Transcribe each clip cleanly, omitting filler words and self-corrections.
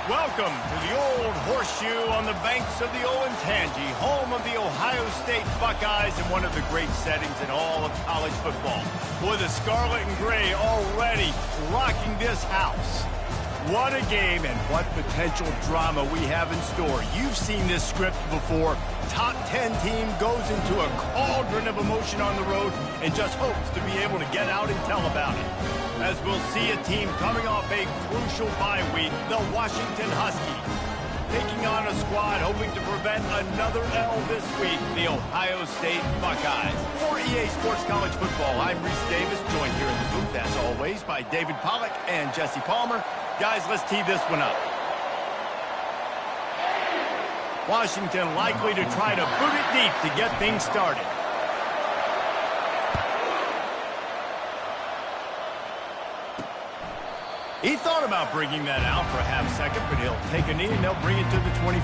Welcome to the Old Horseshoe on the banks of the Olentangy, home of the Ohio State Buckeyes and one of the great settings in all of college football. Boy, the Scarlet and Gray already rocking this house. What a game and what potential drama we have in store. You've seen this script before. Top 10 team goes into a cauldron of emotion on the road and just hopes to be able to get out and tell about it. As we'll see a team coming off a crucial bye week, the Washington Huskies, taking on a squad hoping to prevent another L this week, the Ohio State Buckeyes. For EA Sports College Football, I'm Reese Davis, joined here in the booth, as always, by David Pollack and Jesse Palmer. Guys, let's tee this one up. Washington likely to try to boot it deep to get things started. He thought about bringing that out for a half second, but he'll take a knee and they'll bring it to the 25.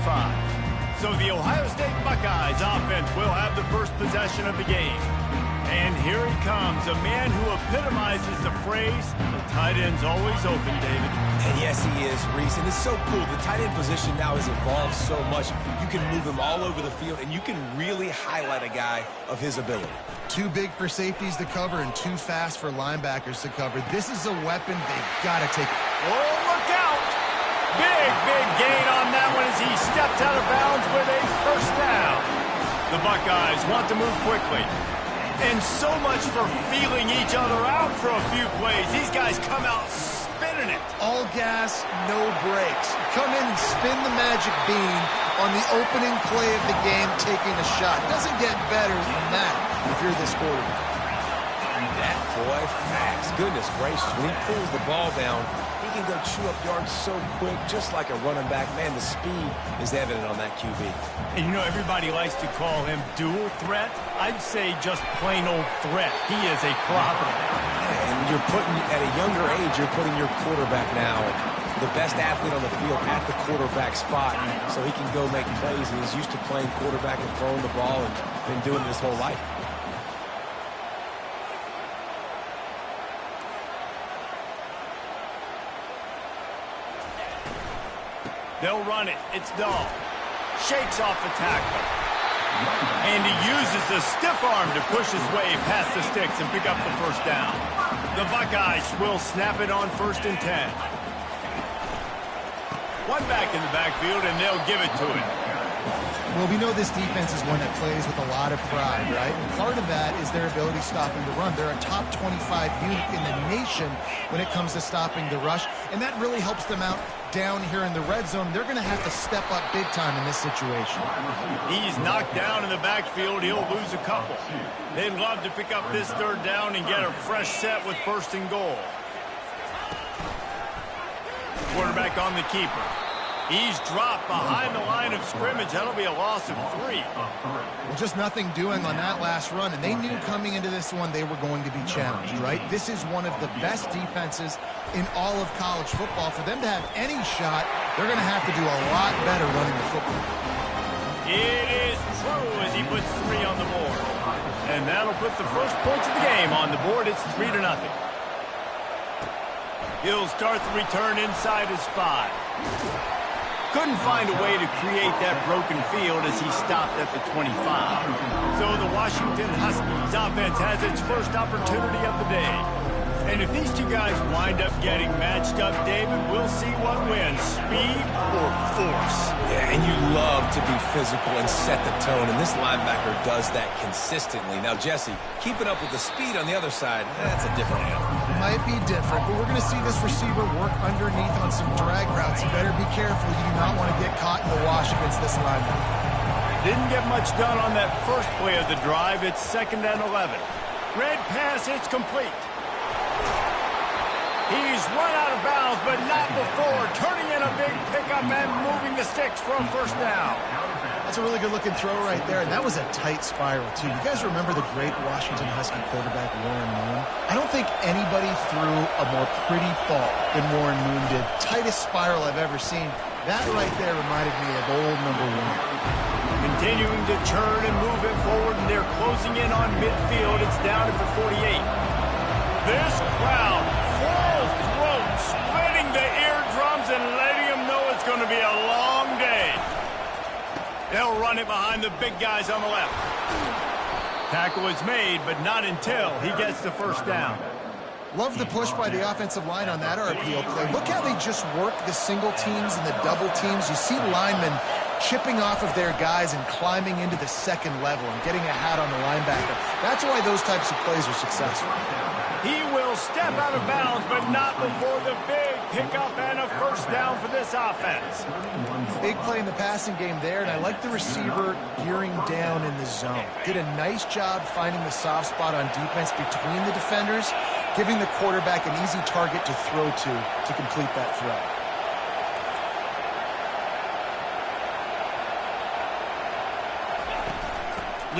So the Ohio State Buckeyes offense will have the first possession of the game. And here he comes, a man who epitomizes the phrase, the tight end's always open, David. And yes, he is, Reese. And it's so cool. The tight end position now has evolved so much. You can move him all over the field, and you can really highlight a guy of his ability. Too big for safeties to cover and too fast for linebackers to cover. This is a weapon they've got to take. Oh, look out! Big gain on that one as he steps out of bounds with a first down. The Buckeyes want to move quickly. And so much for feeling each other out for a few plays. These guys come out spinning it. All gas, no brakes. Come in and spin the magic bean on the opening play of the game, taking a shot. Doesn't get better than that if you're this quarterback. That boy fast. Goodness gracious. When he pulls the ball down, he can go chew up yards so quick, just like a running back. Man, the speed is evident on that QB. And you know, everybody likes to call him dual threat. I'd say just plain old threat. He is a problem. And you're putting, at a younger age, you're putting your quarterback now, the best athlete on the field, at the quarterback spot, so he can go make plays. And he's used to playing quarterback and throwing the ball and been doing it his whole life. They'll run it. It's Dahl. Shakes off the tackle. And he uses the stiff arm to push his way past the sticks and pick up the first down. The Buckeyes will snap it on 1st and 10. One back in the backfield, and they'll give it to him. Well, we know this defense is one that plays with a lot of pride, right? And part of that is their ability stopping the run. They're a top 25 unit in the nation when it comes to stopping the rush, and that really helps them out down here in the red zone. They're going to have to step up big time in this situation. He's knocked down in the backfield. He'll lose a couple. They'd love to pick up this 3rd down and get a fresh set with 1st and goal. Quarterback on the keeper. He's dropped behind the line of scrimmage. That'll be a loss of 3. Well, just nothing doing on that last run, and they knew coming into this one they were going to be challenged, right? This is one of the best defenses in all of college football. For them to have any shot, they're going to have to do a lot better running the football. It is true as he puts 3 on the board. And that'll put the first points of the game on the board. It's 3-0. He'll start the return inside his 5. Couldn't find a way to create that broken field as he stopped at the 25. So the Washington Huskies offense has its first opportunity of the day. And if these two guys wind up getting matched up, David, we'll see what wins, speed or force. Yeah, and you love to be physical and set the tone, and this linebacker does that consistently. Now, Jesse, keeping up with the speed on the other side, that's a different animal. Might be different, but we're going to see this receiver work underneath on some drag routes. You better be careful. You do not want to get caught in the wash against this linebacker. Didn't get much done on that first play of the drive. It's 2nd and 11. Red pass, it's complete. He's run out of bounds, but not before turning in a big pickup and moving the sticks for a first down. That's a really good-looking throw right there, and that was a tight spiral, too. You guys remember the great Washington Husky quarterback, Warren Moon? I don't think anybody threw a more pretty ball than Warren Moon did. Tightest spiral I've ever seen. That right there reminded me of old number 1. Continuing to churn and move it forward, and they're closing in on midfield. It's down at the 48. This crowd, full throat, splitting the eardrums and letting them know it's going to run it behind the big guys on the left. Tackle is made, but not until he gets the first down. Love the push by the offensive line on that RPO play. Look how they just work the single teams and the double teams. You see linemen chipping off of their guys and climbing into the second level and getting a hat on the linebacker. That's why those types of plays are successful. He will step out of bounds, but not before the big pickup and a first down for this offense. Big play in the passing game there, and I like the receiver gearing down in the zone. Did a nice job finding the soft spot on defense between the defenders, giving the quarterback an easy target to throw to complete that throw.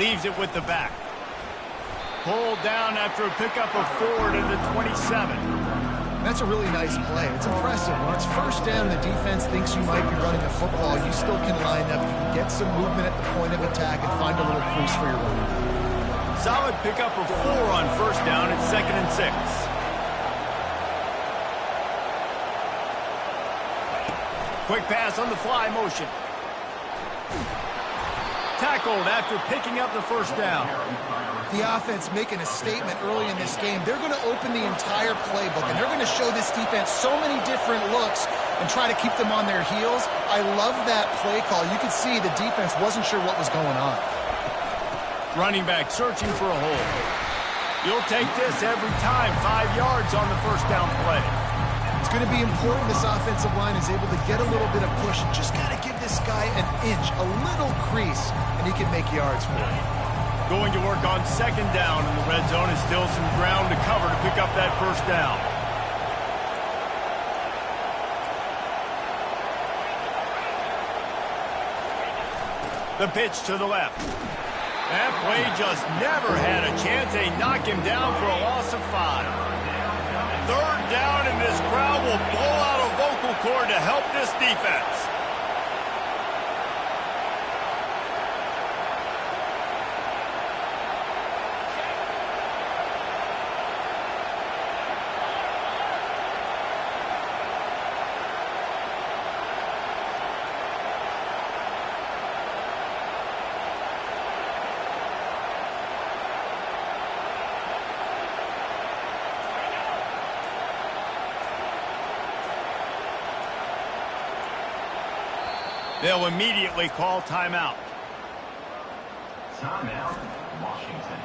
Leaves it with the back. Pulled down after a pickup of 4 to the 27. That's a really nice play. It's impressive. When it's first down, the defense thinks you might be running a football. You still can line up. You can get some movement at the point of attack and find a little crease for your running back. Solid pickup of 4 on first down. It's 2nd and 6. Quick pass on the fly motion. Tackled after picking up the first down. The offense making a statement early in this game. They're going to open the entire playbook, and they're going to show this defense so many different looks and try to keep them on their heels. I love that play call. You could see the defense wasn't sure what was going on. Running back searching for a hole. You'll take this every time. 5 yards on the first down play. It's going to be important this offensive line is able to get a little bit of push and just got to give this guy an inch, a little crease, and he can make yards for it. Going to work on 2nd down in the red zone, and still some ground to cover to pick up that first down. The pitch to the left. That play just never had a chance. They knock him down for a loss of 5. 3rd down, and this crowd will blow out a vocal cord to help this defense. They'll immediately call timeout. Timeout, Washington.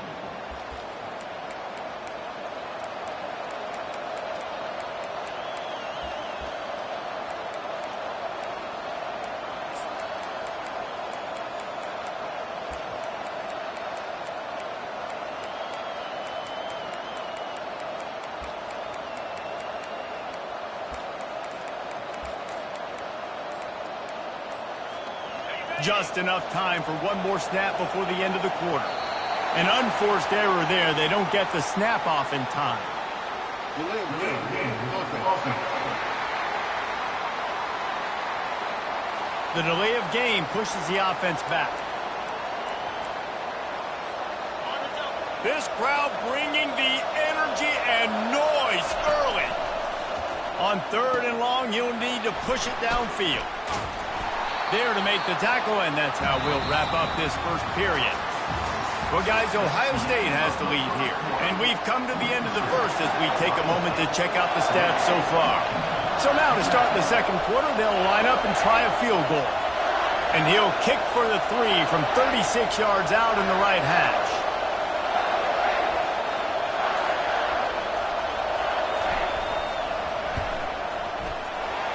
Just enough time for one more snap before the end of the quarter. An unforced error there. They don't get the snap off in time. The delay of game pushes the offense back. This crowd bringing the energy and noise early. On 3rd and long, you'll need to push it downfield. There to make the tackle, and that's how we'll wrap up this first period. Well, guys, Ohio State has the lead here, and we've come to the end of the first as we take a moment to check out the stats so far. So now to start the second quarter, they'll line up and try a field goal. And he'll kick for the 3 from 36 yards out in the right hash.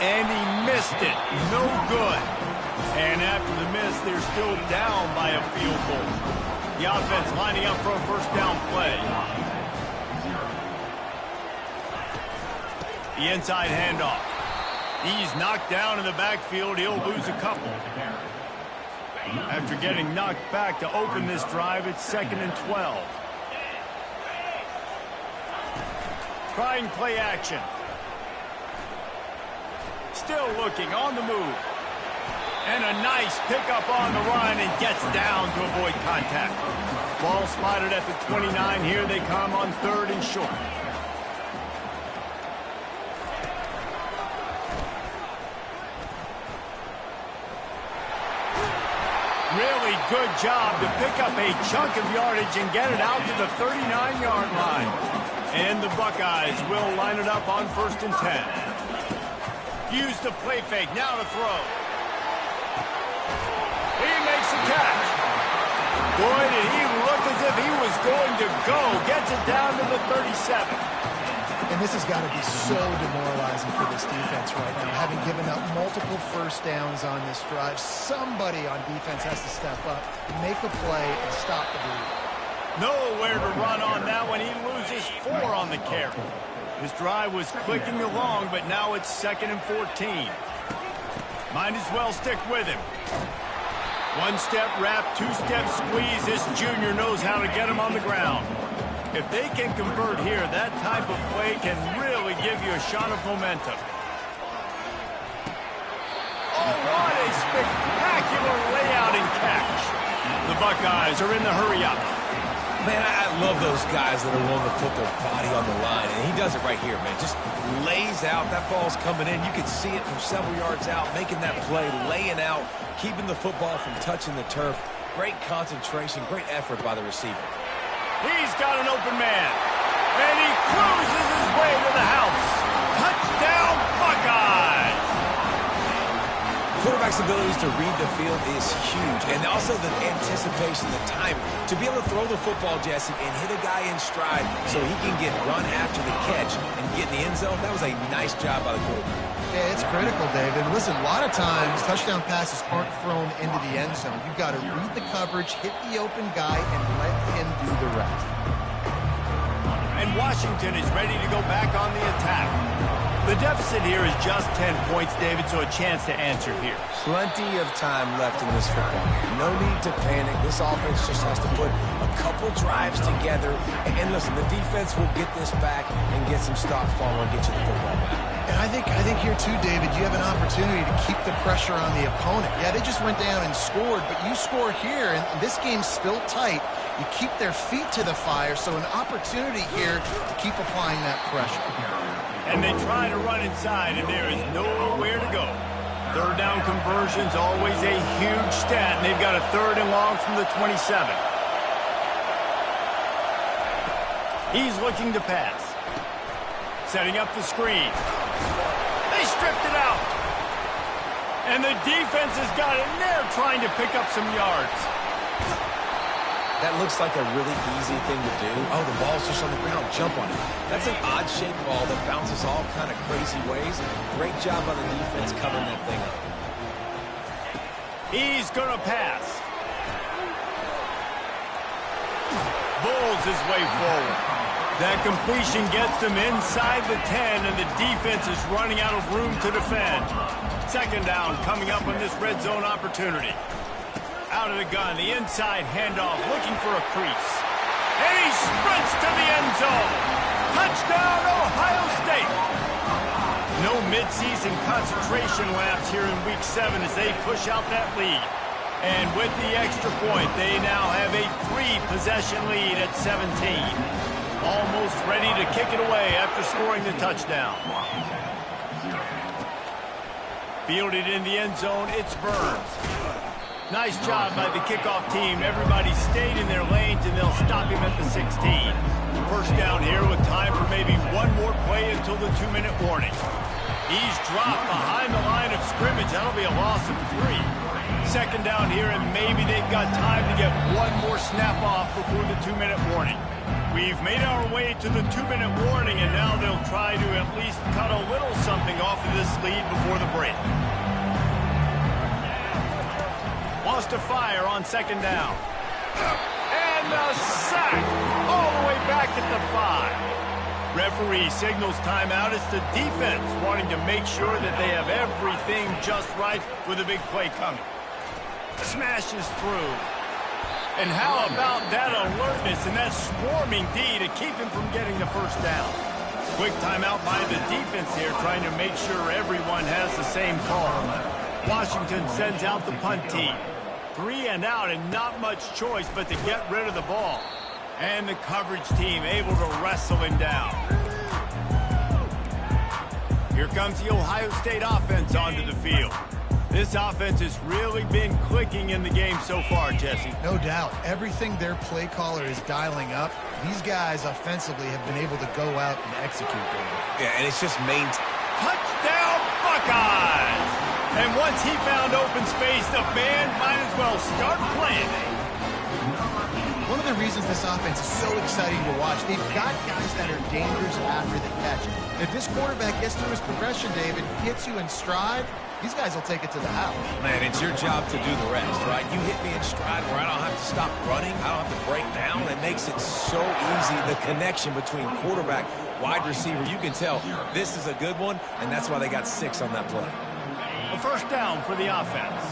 And he missed it. No good. And after the miss, they're still down by a field goal. The offense lining up for a first down play. The inside handoff. He's knocked down in the backfield. He'll lose a couple. After getting knocked back to open this drive, it's 2nd and 12. Trying play action. Still looking on the move. And a nice pickup on the run and gets down to avoid contact. Ball spotted at the 29. Here they come on 3rd and short. really good job to pick up a chunk of yardage and get it out to the 39-yard line. And the Buckeyes will line it up on 1st and 10. Use the play fake, now to throw. He makes a catch. Boy, did he look as if he was going to go. Gets it down to the 37. And this has got to be so demoralizing for this defense right now. Having given up multiple first downs on this drive, somebody on defense has to step up, make a play, and stop the bleed. Nowhere to run on that one. He loses 4 on the carry. His drive was clicking along, but now it's 2nd and 14. Might as well stick with him. 1-step wrap, 2-step squeeze. This junior knows how to get him on the ground. If they can convert here, that type of play can really give you a shot of momentum. Oh, what a spectacular layout and catch. The Buckeyes are in the hurry-up. Man, I love those guys that are willing to put their body on the line, and he does it right here, man. Just lays out. That ball's coming in. You can see it from several yards out, making that play, laying out, keeping the football from touching the turf. Great concentration, great effort by the receiver. He's got an open man, and he cruises his way to the house. Touchdown, Buckeyes! Quarterback's abilities to read the field is huge, and also the anticipation, the timing. To be able to throw the football, Jesse, and hit a guy in stride so he can get run after the catch and get in the end zone, that was a nice job by the quarterback. Yeah, it's critical, David. Listen, a lot of times touchdown passes aren't thrown into the end zone. You've got to read the coverage, hit the open guy, and let him do the rest. And Washington is ready to go back on the attack. The deficit here is just 10 points, David, so a chance to answer here. Plenty of time left in this football game. No need to panic. This offense just has to put a couple drives together. And listen, the defense will get this back and get some stops following and get you the football back. And I think here too, David, you have an opportunity to keep the pressure on the opponent. Yeah, they just went down and scored, but you score here, and this game's still tight. You keep their feet to the fire, so an opportunity here to keep applying that pressure. And they try to run inside, and there is nowhere to go. 3rd down conversion's always a huge stat, and they've got a 3rd and long from the 27. He's looking to pass. Setting up the screen. They stripped it out. And the defense has got it, and they're trying to pick up some yards. That looks like a really easy thing to do. Oh, the ball's just on the ground. Jump on it. That's an odd-shaped ball that bounces all kind of crazy ways. Great job on the defense covering that thing up. He's going to pass. Bulls his way forward. That completion gets them inside the 10, and the defense is running out of room to defend. 2nd down coming up on this red zone opportunity. Out of the gun, the inside handoff, looking for a crease. And he sprints to the end zone. Touchdown, Ohio State. No midseason concentration laps here in Week 7 as they push out that lead. And with the extra point, they now have a 3-possession lead at 17. Almost ready to kick it away after scoring the touchdown. Fielded in the end zone, it's Burns. Nice job by the kickoff team. Everybody stayed in their lanes, and they'll stop him at the 16. 1st down here with time for maybe one more play until the 2-minute warning. He's dropped behind the line of scrimmage. That'll be a loss of 3. 2nd down here, and maybe they've got time to get one more snap off before the 2-minute warning. We've made our way to the 2-minute warning, and now they'll try to at least cut a little something off of this lead before the break. Wants to fire on 2nd down. And a sack all the way back at the 5. Referee signals timeout. It's the defense wanting to make sure that they have everything just right with a big play coming. Smashes through. And how about that alertness and that swarming D to keep him from getting the 1st down? Quick timeout by the defense here, trying to make sure everyone has the same call. Washington sends out the punt team. 3 and out, and not much choice but to get rid of the ball. And the coverage team able to wrestle him down. Here comes the Ohio State offense onto the field. This offense has really been clicking in the game so far, Jesse. No doubt. Everything their play caller is dialing up, these guys offensively have been able to go out and execute, David. Yeah, and it's just touchdown, Buckeyes! And once he found open space, the band might as well start playing. One of the reasons this offense is so exciting to watch, they've got guys that are dangerous after the catch. If this quarterback gets through his progression, David, hits you in stride, these guys will take it to the house. Man, it's your job to do the rest, right? You hit me in stride where I don't have to stop running. I don't have to break down. It makes it so easy, the connection between quarterback, wide receiver. You can tell this is a good one, and that's why they got 6 on that play. A first down for the offense.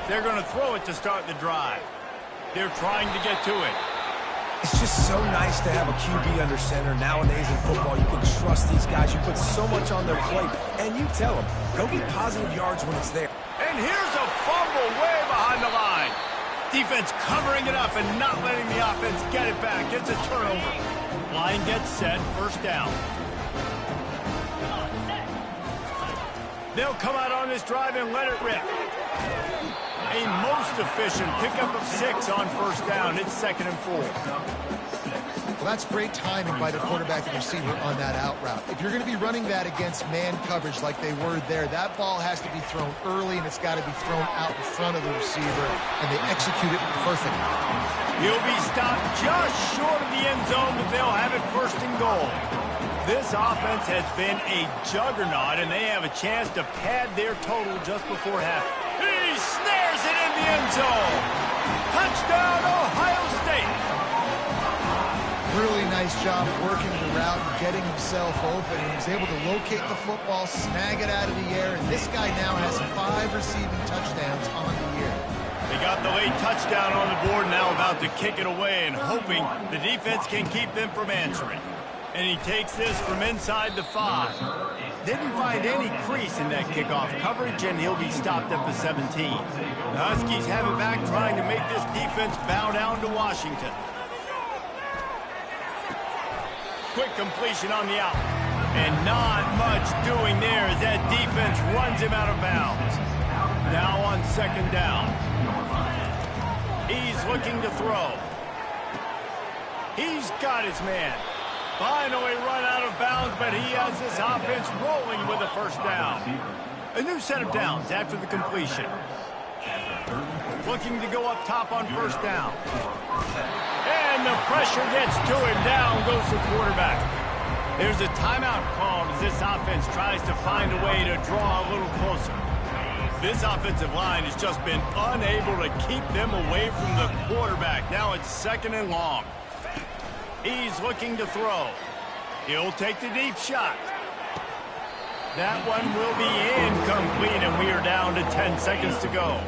They're going to throw it to start the drive. They're trying to get to it. It's just so nice to have a QB under center. Nowadays in football, you can trust these guys. You put so much on their plate, and you tell them, go get positive yards when it's there. And here's a fumble way behind the line. Defense covering it up and not letting the offense get it back. It's a turnover. Line gets set, first down. They'll come out on this drive and let it rip. A most efficient pickup of 6 on first down. It's 2nd and 4. Well, that's great timing by the quarterback and receiver on that out route. If you're going to be running that against man coverage like they were there, that ball has to be thrown early, and it's got to be thrown out in front of the receiver, and they execute it perfectly. He'll be stopped just short of the end zone, but they'll have it 1st and goal. This offense has been a juggernaut, and they have a chance to pad their total just before half. He snares it in the end zone. Touchdown, Ohio State. Really nice job working the route and getting himself open. He was able to locate the football, snag it out of the air, and this guy now has 5 receiving touchdowns on the year. They got the late touchdown on the board, now about to kick it away and hoping the defense can keep them from answering. And he takes this from inside the 5. Didn't find any crease in that kickoff coverage, and he'll be stopped at the 17. The Huskies have it back, trying to make this defense bow down to Washington. Quick completion on the out. And not much doing there as that defense runs him out of bounds. Now on 2nd down. He's looking to throw. He's got his man. Finally run out of bounds, but he has this offense rolling with a first down. A new set of downs after the completion. Looking to go up top on first down. And the pressure gets to him. Down goes the quarterback. There's a timeout called as this offense tries to find a way to draw a little closer. This offensive line has just been unable to keep them away from the quarterback. Now it's 2nd and long. He's looking to throw. He'll take the deep shot. That one will be incomplete, and we are down to 10 seconds to go.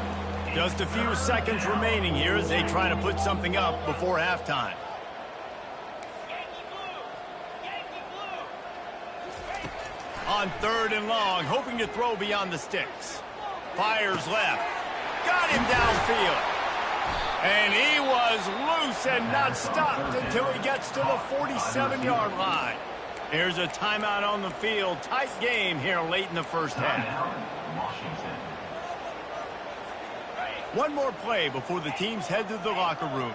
Just a few seconds remaining here as they try to put something up before halftime. On 3rd and long, hoping to throw beyond the sticks. Fires left. Got him downfield. And he was loose and not stopped until he gets to the 47-yard line. Here's a timeout on the field. Tight game here late in the first half. One more play before the teams head to the locker rooms.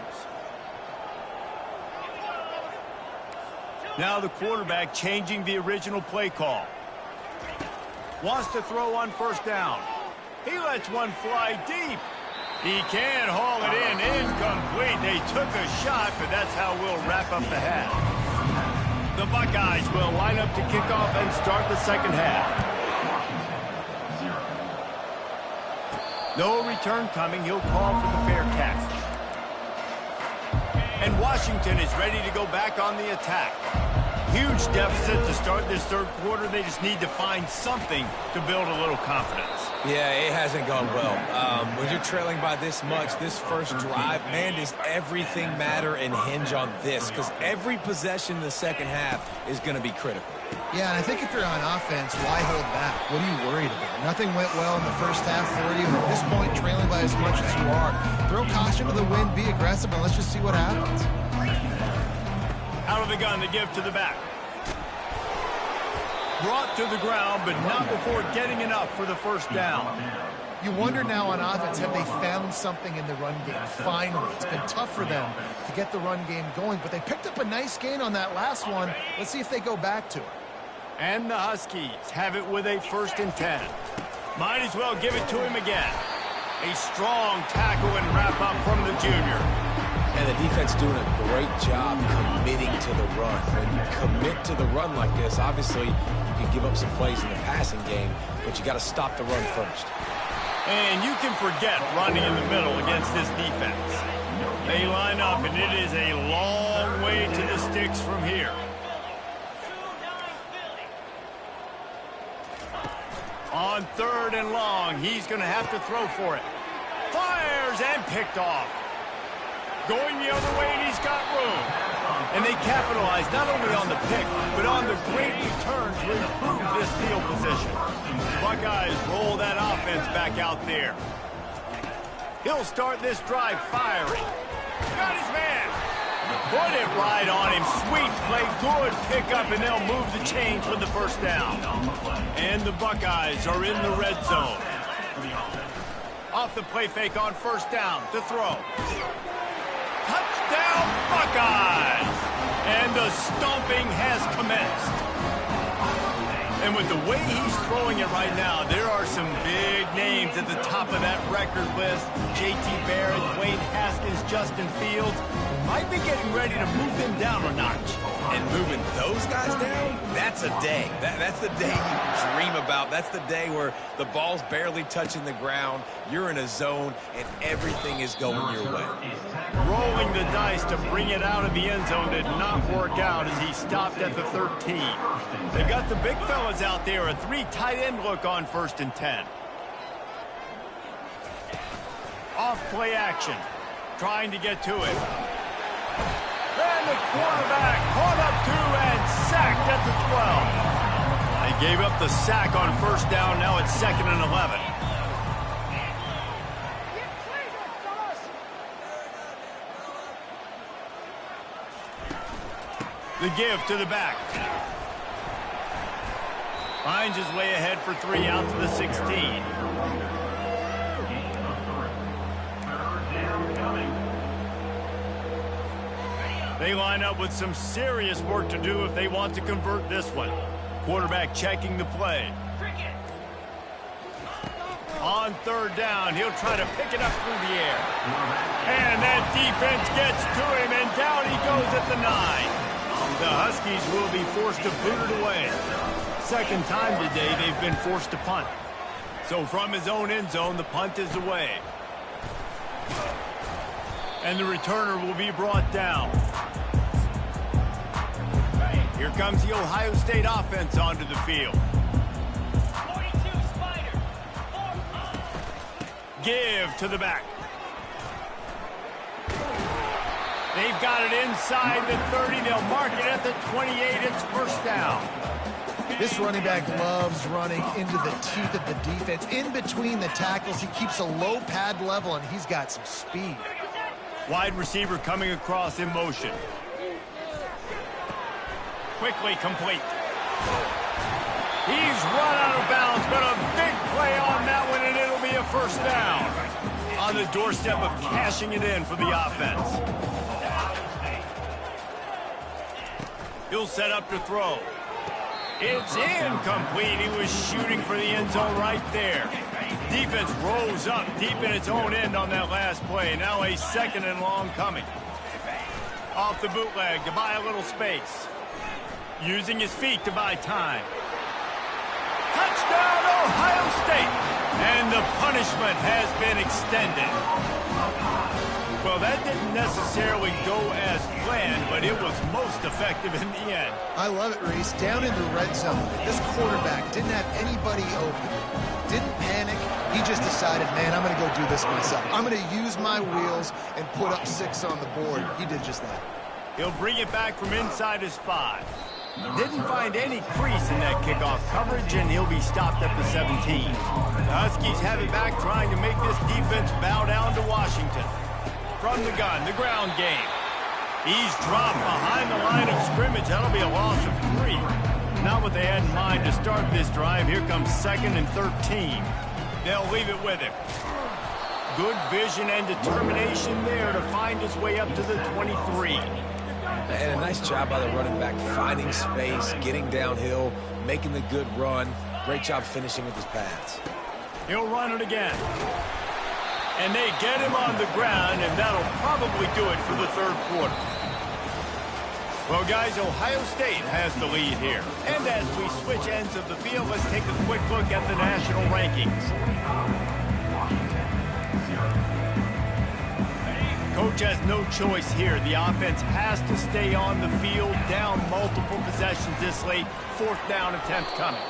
Now the quarterback changing the original play call. Wants to throw on first down. He lets one fly deep. He can haul it in. Incomplete. They took a shot, but that's how we'll wrap up the half. The Buckeyes will line up to kick off and start the second half. No return coming. He'll call for the fair catch. And Washington is ready to go back on the attack. Huge deficit to start this 3rd quarter. They just need to find something to build a little confidence. Yeah, it hasn't gone well. When you're trailing by this much, this first drive, man, does everything matter and hinge on this? Because every possession in the second half is going to be critical. Yeah, and I think if you're on offense, why hold back? What are you worried about? Nothing went well in the first half for you. At this point, trailing by as much as you are. Throw caution to the wind, be aggressive, and let's just see what happens. Out of the gun to give to the back. Brought to the ground, but not before getting enough for the first down. You wonder now on offense, have they found something in the run game? Finally, it's been tough for them to get the run game going, but they picked up a nice gain on that last one. Let's see if they go back to it. And the Huskies have it with a 1st and 10. Might as well give it to him again. A strong tackle and wrap up from the junior. And the defense doing a great job committing to the run. When you commit to the run like this, obviously you can give up some plays in the passing game, but you got to stop the run first. And you can forget running in the middle against this defense. They line up, and it is a long way to the sticks from here. On 3rd and long, he's going to have to throw for it. Fires and picked off. Going the other way, and he's got room. And they capitalize not only on the pick, but on the great return to improve this field position. Buckeyes roll that offense back out there. He'll start this drive firing. Got his man. Put it right on him. Sweet play, good pickup, and they'll move the chains with the 1st down. And the Buckeyes are in the red zone. Off the play fake on 1st down to throw. Touchdown, Buckeyes! And the stomping has commenced. And with the way he's throwing it right now, there are some big names at the top of that record list. J.T. Barrett, Dwayne Haskins, Justin Fields. Might be getting ready to move them down a notch. And moving those guys down, that's a day. That's the day you dream about. That's the day where the ball's barely touching the ground, you're in a zone, and everything is going your way. Rolling the dice to bring it out of the end zone did not work out as he stopped at the 13. They've got the big fellas out there, a 3 tight end look on 1st and 10. Off play action, trying to get to it. And the quarterback caught up to and sacked at the 12. They gave up the sack on 1st down. Now it's 2nd and 11. The give to the back. Finds his way ahead for 3 out to the 16. They line up with some serious work to do if they want to convert this one. Quarterback checking the play. On 3rd down, he'll try to pick it up through the air. And that defense gets to him, and down he goes at the 9. The Huskies will be forced to boot it away. 2nd time today they've been forced to punt. So from his own end zone, the punt is away. And the returner will be brought down. Here comes the Ohio State offense onto the field. 42 Spider. Give to the back. They've got it inside the 30. They'll mark it at the 28. It's 1st down. This running back loves running into the teeth of the defense. In between the tackles, he keeps a low pad level, and he's got some speed. Wide receiver coming across in motion. Quickly complete. He's run out of bounds, but a big play on that one, and it'll be a 1st down. On the doorstep of cashing it in for the offense. He'll set up to throw. It's incomplete. He was shooting for the end zone right there. Defense rose up deep in its own end on that last play. Now a 2nd and long coming. Off the bootleg to buy a little space. Using his feet to buy time. Touchdown, Ohio State! And the punishment has been extended. Well, that didn't necessarily go as planned, but it was most effective in the end. I love it, Reese. Down in the red zone, this quarterback didn't have anybody open. Didn't panic. He just decided, man, I'm going to go do this myself. I'm going to use my wheels and put up 6 on the board. He did just that. He'll bring it back from inside his 5. Didn't find any crease in that kickoff coverage, and he'll be stopped at the 17. The Huskies have it back, trying to make this defense bow down to Washington. From the gun, the ground game. He's dropped behind the line of scrimmage. That'll be a loss of 3. Not what they had in mind to start this drive. Here comes 2nd and 13. They'll leave it with him. Good vision and determination there to find his way up to the 23. And a nice job by the running back, finding space, getting downhill, making the good run. Great job finishing with his pads. He'll run it again. And they get him on the ground, and that'll probably do it for the third quarter. Well, guys, Ohio State has the lead here. And as we switch ends of the field, let's take a quick look at the national rankings. Coach has no choice here. The offense has to stay on the field, down multiple possessions this late. 4th down attempt coming.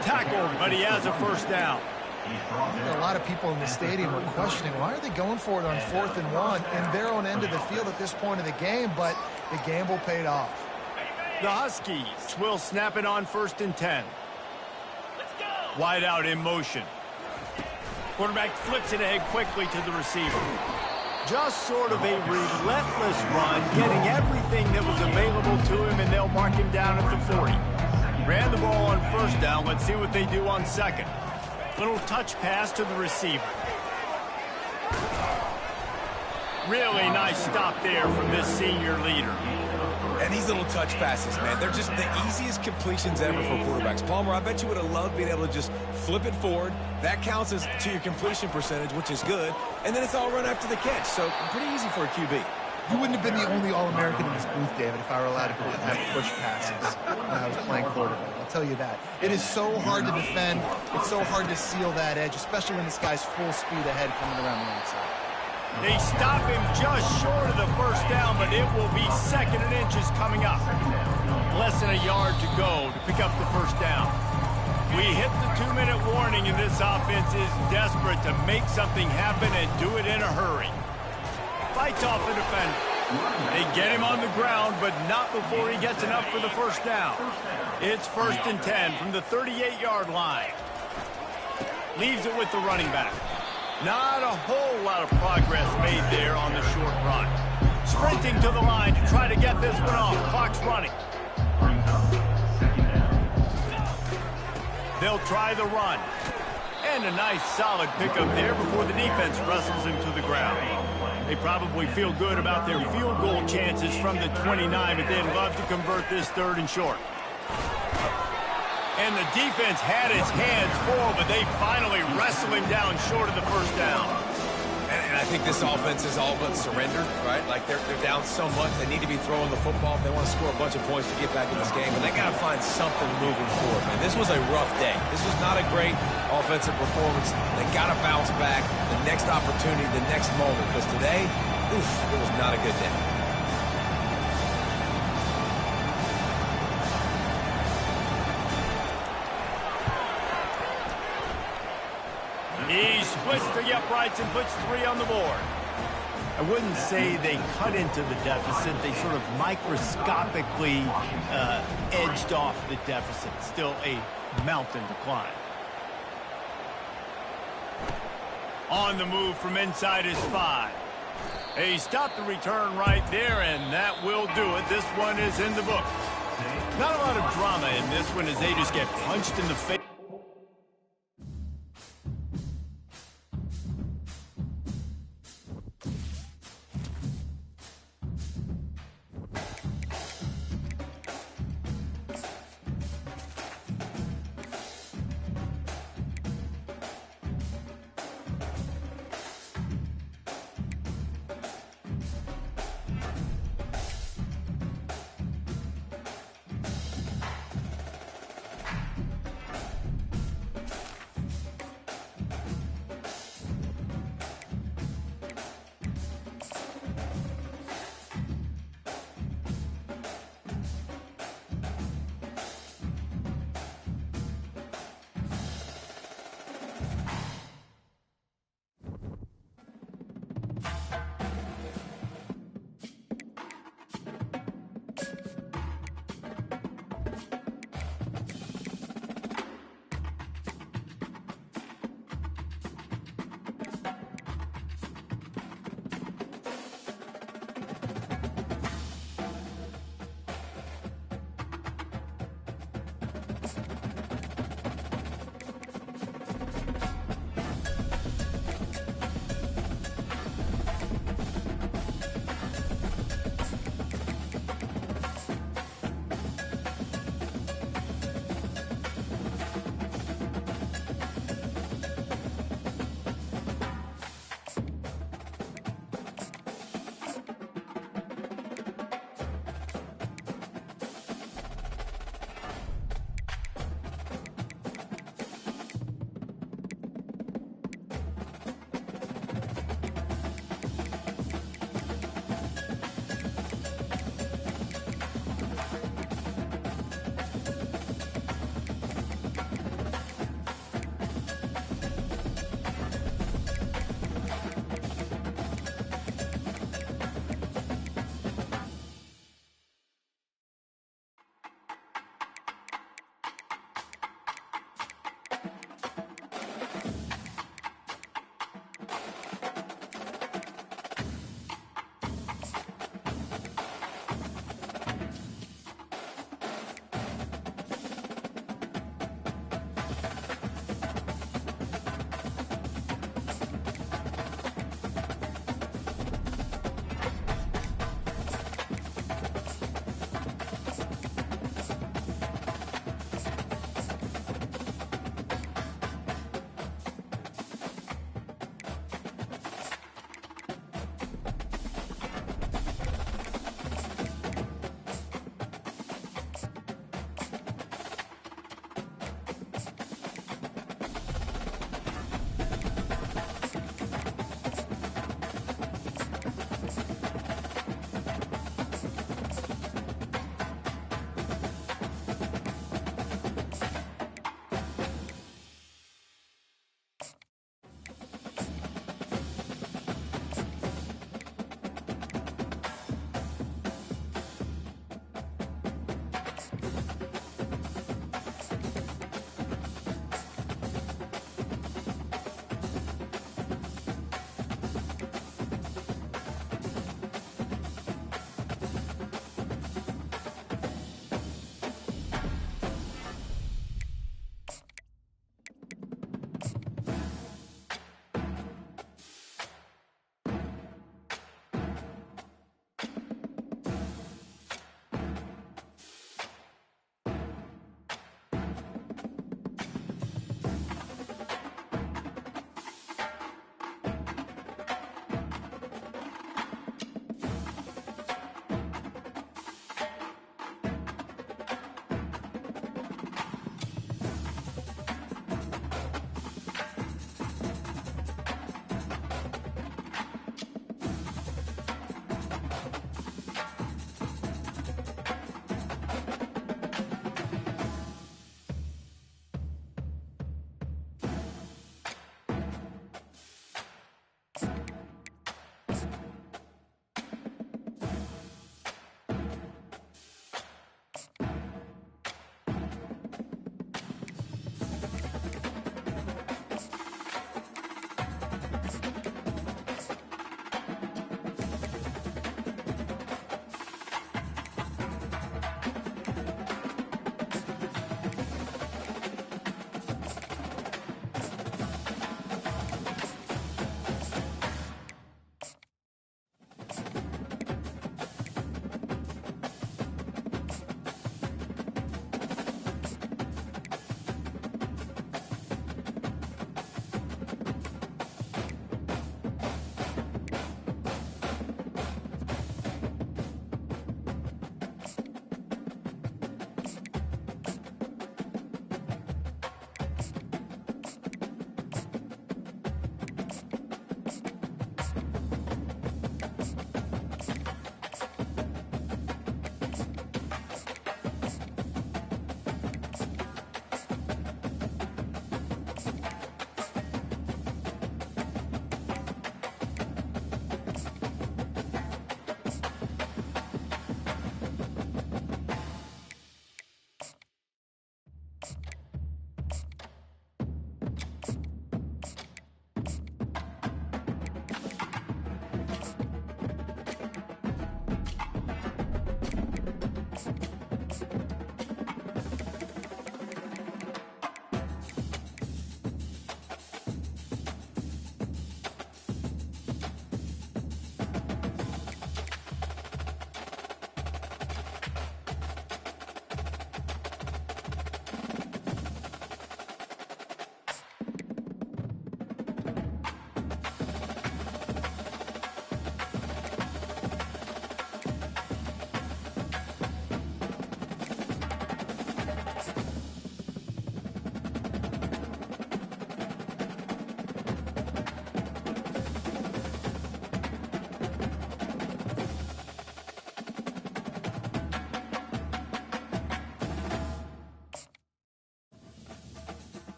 Tackled, but he has a first down. A lot of people in the stadium are questioning, why are they going for it on 4th and 1 in their own end of the field at this point of the game, but the gamble paid off. The Huskies will snap it on 1st and 10. Wide out in motion. Quarterback flips it ahead quickly to the receiver. Just sort of a relentless run, getting everything that was available to him, and they'll mark him down at the 40. Ran the ball on 1st down. Let's see what they do on 2nd. Little touch pass to the receiver. Really nice stop there from this senior leader. And these little touch passes, man, they're just the easiest completions ever for quarterbacks. Palmer, I bet you would have loved being able to just flip it forward. That counts as to your completion percentage, which is good. And then it's all run after the catch. So pretty easy for a QB. You wouldn't have been the only All-American in this booth, David, if I were allowed to have push passes when I was playing quarterback. I'll tell you that. It is so hard to defend. It's so hard to seal that edge, especially when this guy's full speed ahead coming around the outside. They stop him just short of the first down, but it will be 2nd and inches coming up. Less than a yard to go to pick up the first down. We hit the 2-minute warning, and this offense is desperate to make something happen and do it in a hurry. Fights off the defender. They get him on the ground, but not before he gets enough for the first down. It's 1st and 10 from the 38-yard line. Leaves it with the running back. Not a whole lot of progress made there on the short run. Sprinting to the line to try to get this one off. Clock's running. They'll try the run. And a nice solid pickup there before the defense wrestles him to the ground. They probably feel good about their field goal chances from the 29, but they'd love to convert this 3rd and short. And the defense had its hands full, but they finally wrestle him down short of the first down. And I think this offense is all but surrendered, right? Like they're down so much, they need to be throwing the football if they want to score a bunch of points to get back in this game. And they got to find something moving forward, man. This was a rough day. This was not a great offensive performance. They got to bounce back the next opportunity, the next moment. Because today, it was not a good day. He splits the uprights and puts 3 on the board. I wouldn't say they cut into the deficit. They sort of microscopically edged off the deficit. Still a mountain to climb. On the move from inside his 5. He stopped the return right there, and that will do it. This one is in the book. Not a lot of drama in this one as they just get punched in the face.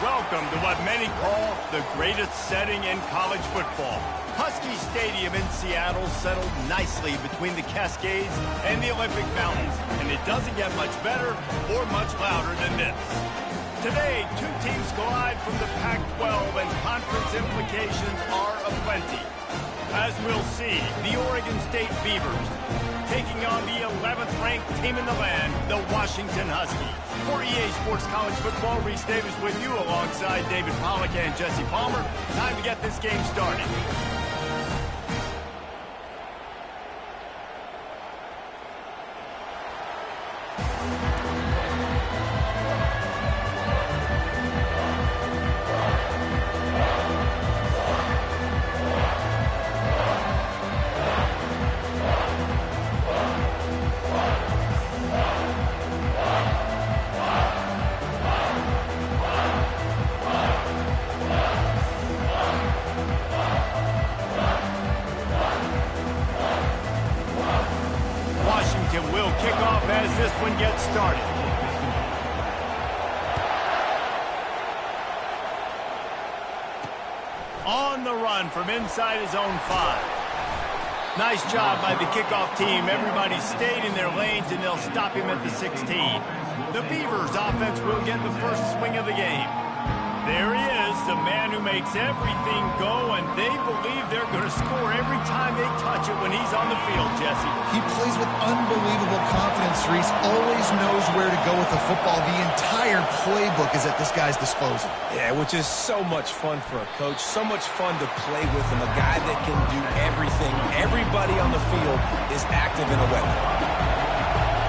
Welcome to what many call the greatest setting in college football. Husky Stadium in Seattle settled nicely between the Cascades and the Olympic Mountains, and it doesn't get much better or much louder than this. Today, two teams collide from the Pac-12, and conference implications are aplenty. As we'll see, the Oregon State Beavers taking on the 11th-ranked team in the land, the Washington Huskies. For EA Sports College Football, Reese Davis with you alongside David Pollack and Jesse Palmer. Time to get this game started. Will kick off as this one gets started. On the run from inside his own 5. Nice job by the kickoff team. Everybody stayed in their lanes, and they'll stop him at the 16. The Beavers offense will get the first swing of the game. There he is, the man who makes everything go, and they believe they're going to score every time they touch it when he's on the field, Jesse. He plays with unbelievable confidence, Reese. Always knows where to go with the football. The entire playbook is at this guy's disposal. Yeah, which is so much fun for a coach. So much fun to play with him. A guy that can do everything. Everybody on the field is active in a weapon.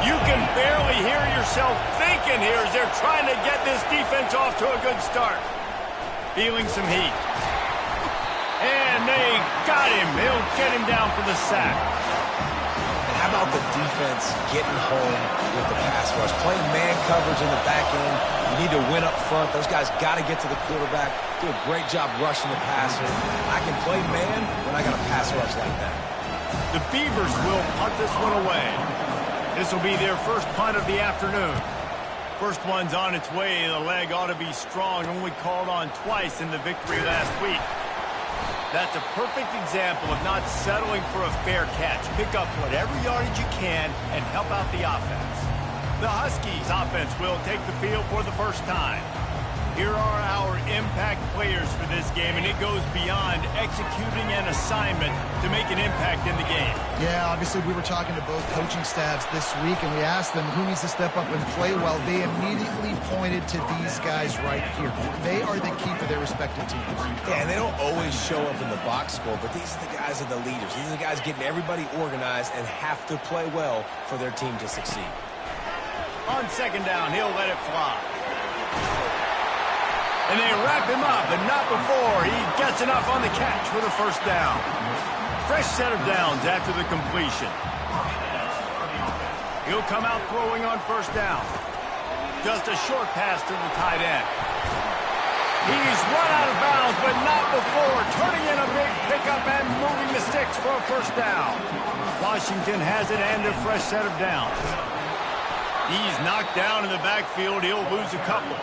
You can barely hear yourself thinking here as they're trying to get this defense off to a good start. Feeling some heat. And they got him. He'll get him down for the sack. And how about the defense getting home with the pass rush? Playing man coverage in the back end. You need to win up front. Those guys got to get to the quarterback. Do a great job rushing the passer. I can play man when I got a pass rush like that. The Beavers will punt this one away. This will be their first punt of the afternoon. First one's on its way. The leg ought to be strong. Only called on twice in the victory last week. That's a perfect example of not settling for a fair catch. Pick up whatever yardage you can and help out the offense. The Huskies offense will take the field for the first time. Here are our impact players for this game, and it goes beyond executing an assignment to make an impact in the game. Yeah, obviously we were talking to both coaching staffs this week, and we asked them who needs to step up and play well. They immediately pointed to these guys right here. They are the key for their respective teams. Yeah, and they don't always show up in the box score, but these are the guys that are the leaders. These are the guys getting everybody organized and have to play well for their team to succeed. On second down, he'll let it fly. And they wrap him up, but not before he gets enough on the catch for the first down. Fresh set of downs after the completion. He'll come out throwing on first down. Just a short pass to the tight end. He's run out of bounds, but not before turning in a big pickup and moving the sticks for a first down. Washington has it and a fresh set of downs. He's knocked down in the backfield. He'll lose a couple.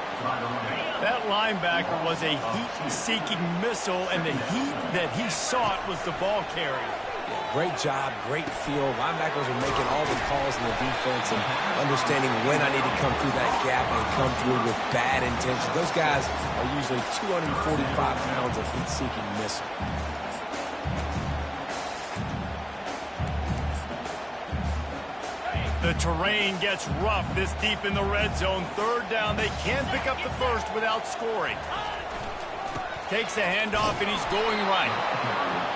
That linebacker was a heat-seeking missile, and the heat that he sought was the ball carrier. Yeah, great job, great feel. Linebackers are making all the calls in the defense and understanding when I need to come through that gap and come through with bad intention. Those guys are usually 245 pounds of heat-seeking missile. The terrain gets rough this deep in the red zone. Third down, they can't pick up the first without scoring. Takes a handoff, and he's going right.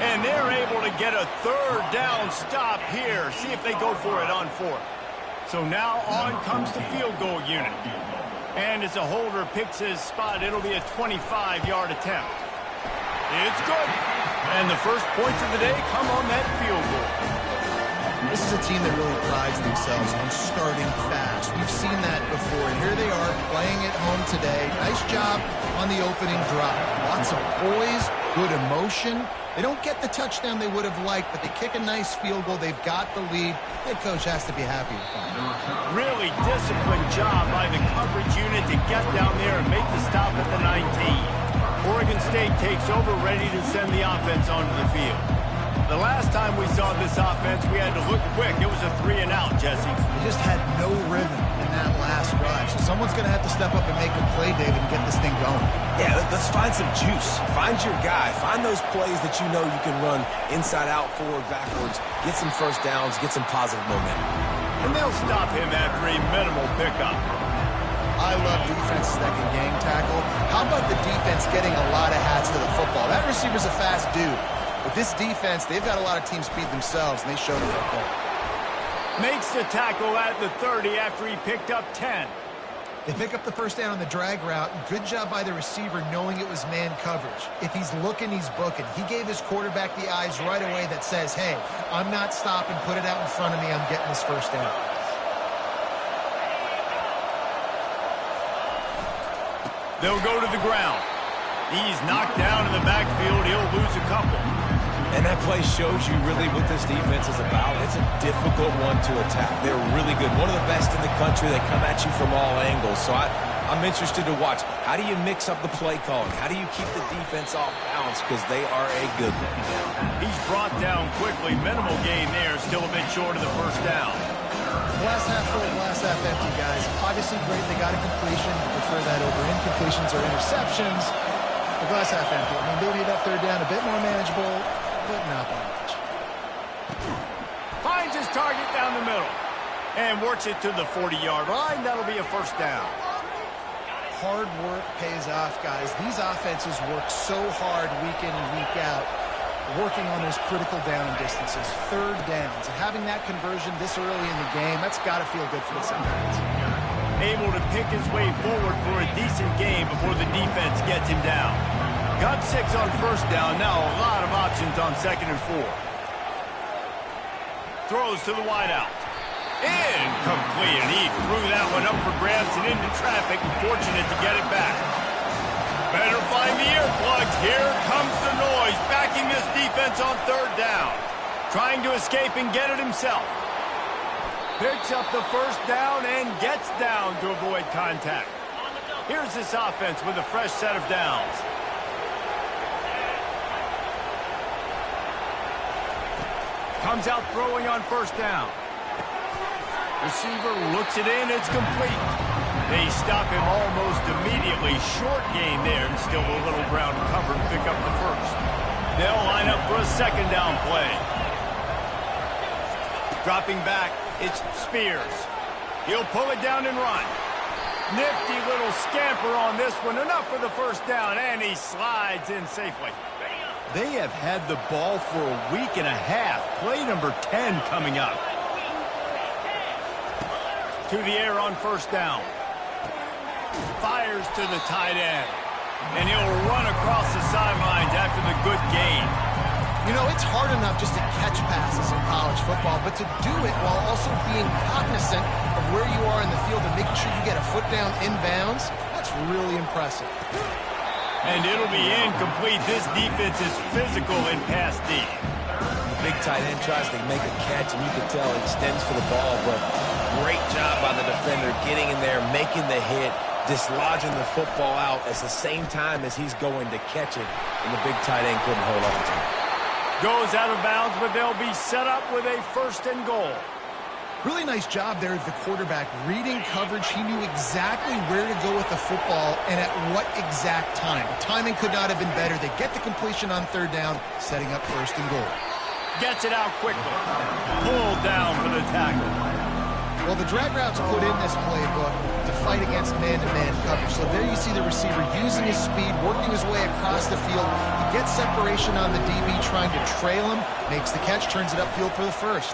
And they're able to get a third down stop here. See if they go for it on fourth. So now on comes the field goal unit. And as a holder picks his spot, it'll be a 25-yard attempt. It's good. And the first points of the day come on that field goal. This is a team that really prides themselves on starting fast. We've seen that before, and here they are playing at home today. Nice job on the opening drive. Lots of poise, good emotion, They don't get the touchdown they would have liked, but they kick a nice field goal. They've got the lead. Head coach has to be happy with that. Really disciplined job by the coverage unit to get down there and make the stop at the 19. Oregon State takes over, ready to send the offense onto the field. The last time we saw this offense, we had to look quick. It was a 3-and-out, Jesse. They just had no rhythm in that last drive. So someone's going to have to step up and make a play, David, and get this thing going. Yeah, let's find some juice. Find your guy. Find those plays that you know you can run inside out, forward, backwards. Get some first downs. Get some positive momentum. And they'll stop him after a minimal pickup. I love defenses that can gang tackle. How about the defense getting a lot of hats to the football? That receiver's a fast dude. With this defense, they've got a lot of team speed themselves, and they showed it right there. Makes the tackle at the 30 after he picked up 10. They pick up the first down on the drag route. Good job by the receiver knowing it was man coverage. If he's looking, he's booking. He gave his quarterback the eyes right away that says, hey, I'm not stopping. Put it out in front of me. I'm getting this first down. They'll go to the ground. He's knocked down in the backfield. He'll lose a couple. And that play shows you really what this defense is about. It's a difficult one to attack. They're really good. One of the best in the country. They come at you from all angles. So I'm interested to watch. How do you mix up the play calling? How do you keep the defense off balance? Because they are a good one. He's brought down quickly. Minimal gain there. Still a bit short of the first down. Glass half full, glass half empty, guys. Obviously great. They got a completion. Prefer that over incompletions or interceptions. The glass half empty. I mean, they made that third down a bit more manageable, but not that much. Finds his target down the middle and works it to the 40-yard line. That'll be a first down. Hard work pays off, guys. These offenses work so hard week in and week out, working on those critical down distances, third downs. And having that conversion this early in the game, that's got to feel good for this offense. Able to pick his way forward for a decent game before the defense gets him down. Got 6 on first down. Now a lot of options on 2nd and 4. Throws to the wideout. Incomplete. And he threw that one up for grabs and into traffic. Fortunate to get it back. Better find the earplugs. Here comes the noise. Backing this defense on 3rd down. Trying to escape and get it himself. Picks up the first down and gets down to avoid contact. Here's this offense with a fresh set of downs. Comes out throwing on first down. Receiver looks it in. It's complete. They stop him almost immediately. Short gain there and still a little ground cover to pick up the first. They'll line up for a 2nd down play. Dropping back, it's Spears. He'll pull it down and run. Nifty little scamper on this one. Enough for the first down, and he slides in safely. They have had the ball for a week and a half. Play number 10 coming up. To the air on first down. Fires to the tight end. And he'll run across the sidelines after the good gain. You know, it's hard enough just to catch passes in college football, but to do it while also being cognizant of where you are in the field and making sure you get a foot down inbounds, that's really impressive. And it'll be incomplete. This defense is physical in pass D. The big tight end tries to make a catch, and you can tell he extends for the ball, but great job by the defender getting in there, making the hit, dislodging the football out at the same time as he's going to catch it, and the big tight end couldn't hold on to it. Goes out of bounds, but they'll be set up with a 1st and goal. Really nice job there at the quarterback. Reading coverage, he knew exactly where to go with the football and at what exact time. The timing could not have been better. They get the completion on 3rd down, setting up 1st and goal. Gets it out quickly. Pulled down for the tackle. Well, the drag route's put in this playbook to fight against man-to-man coverage. So there you see the receiver using his speed, working his way across the field. He gets separation on the DB, trying to trail him, makes the catch, turns it upfield for the first.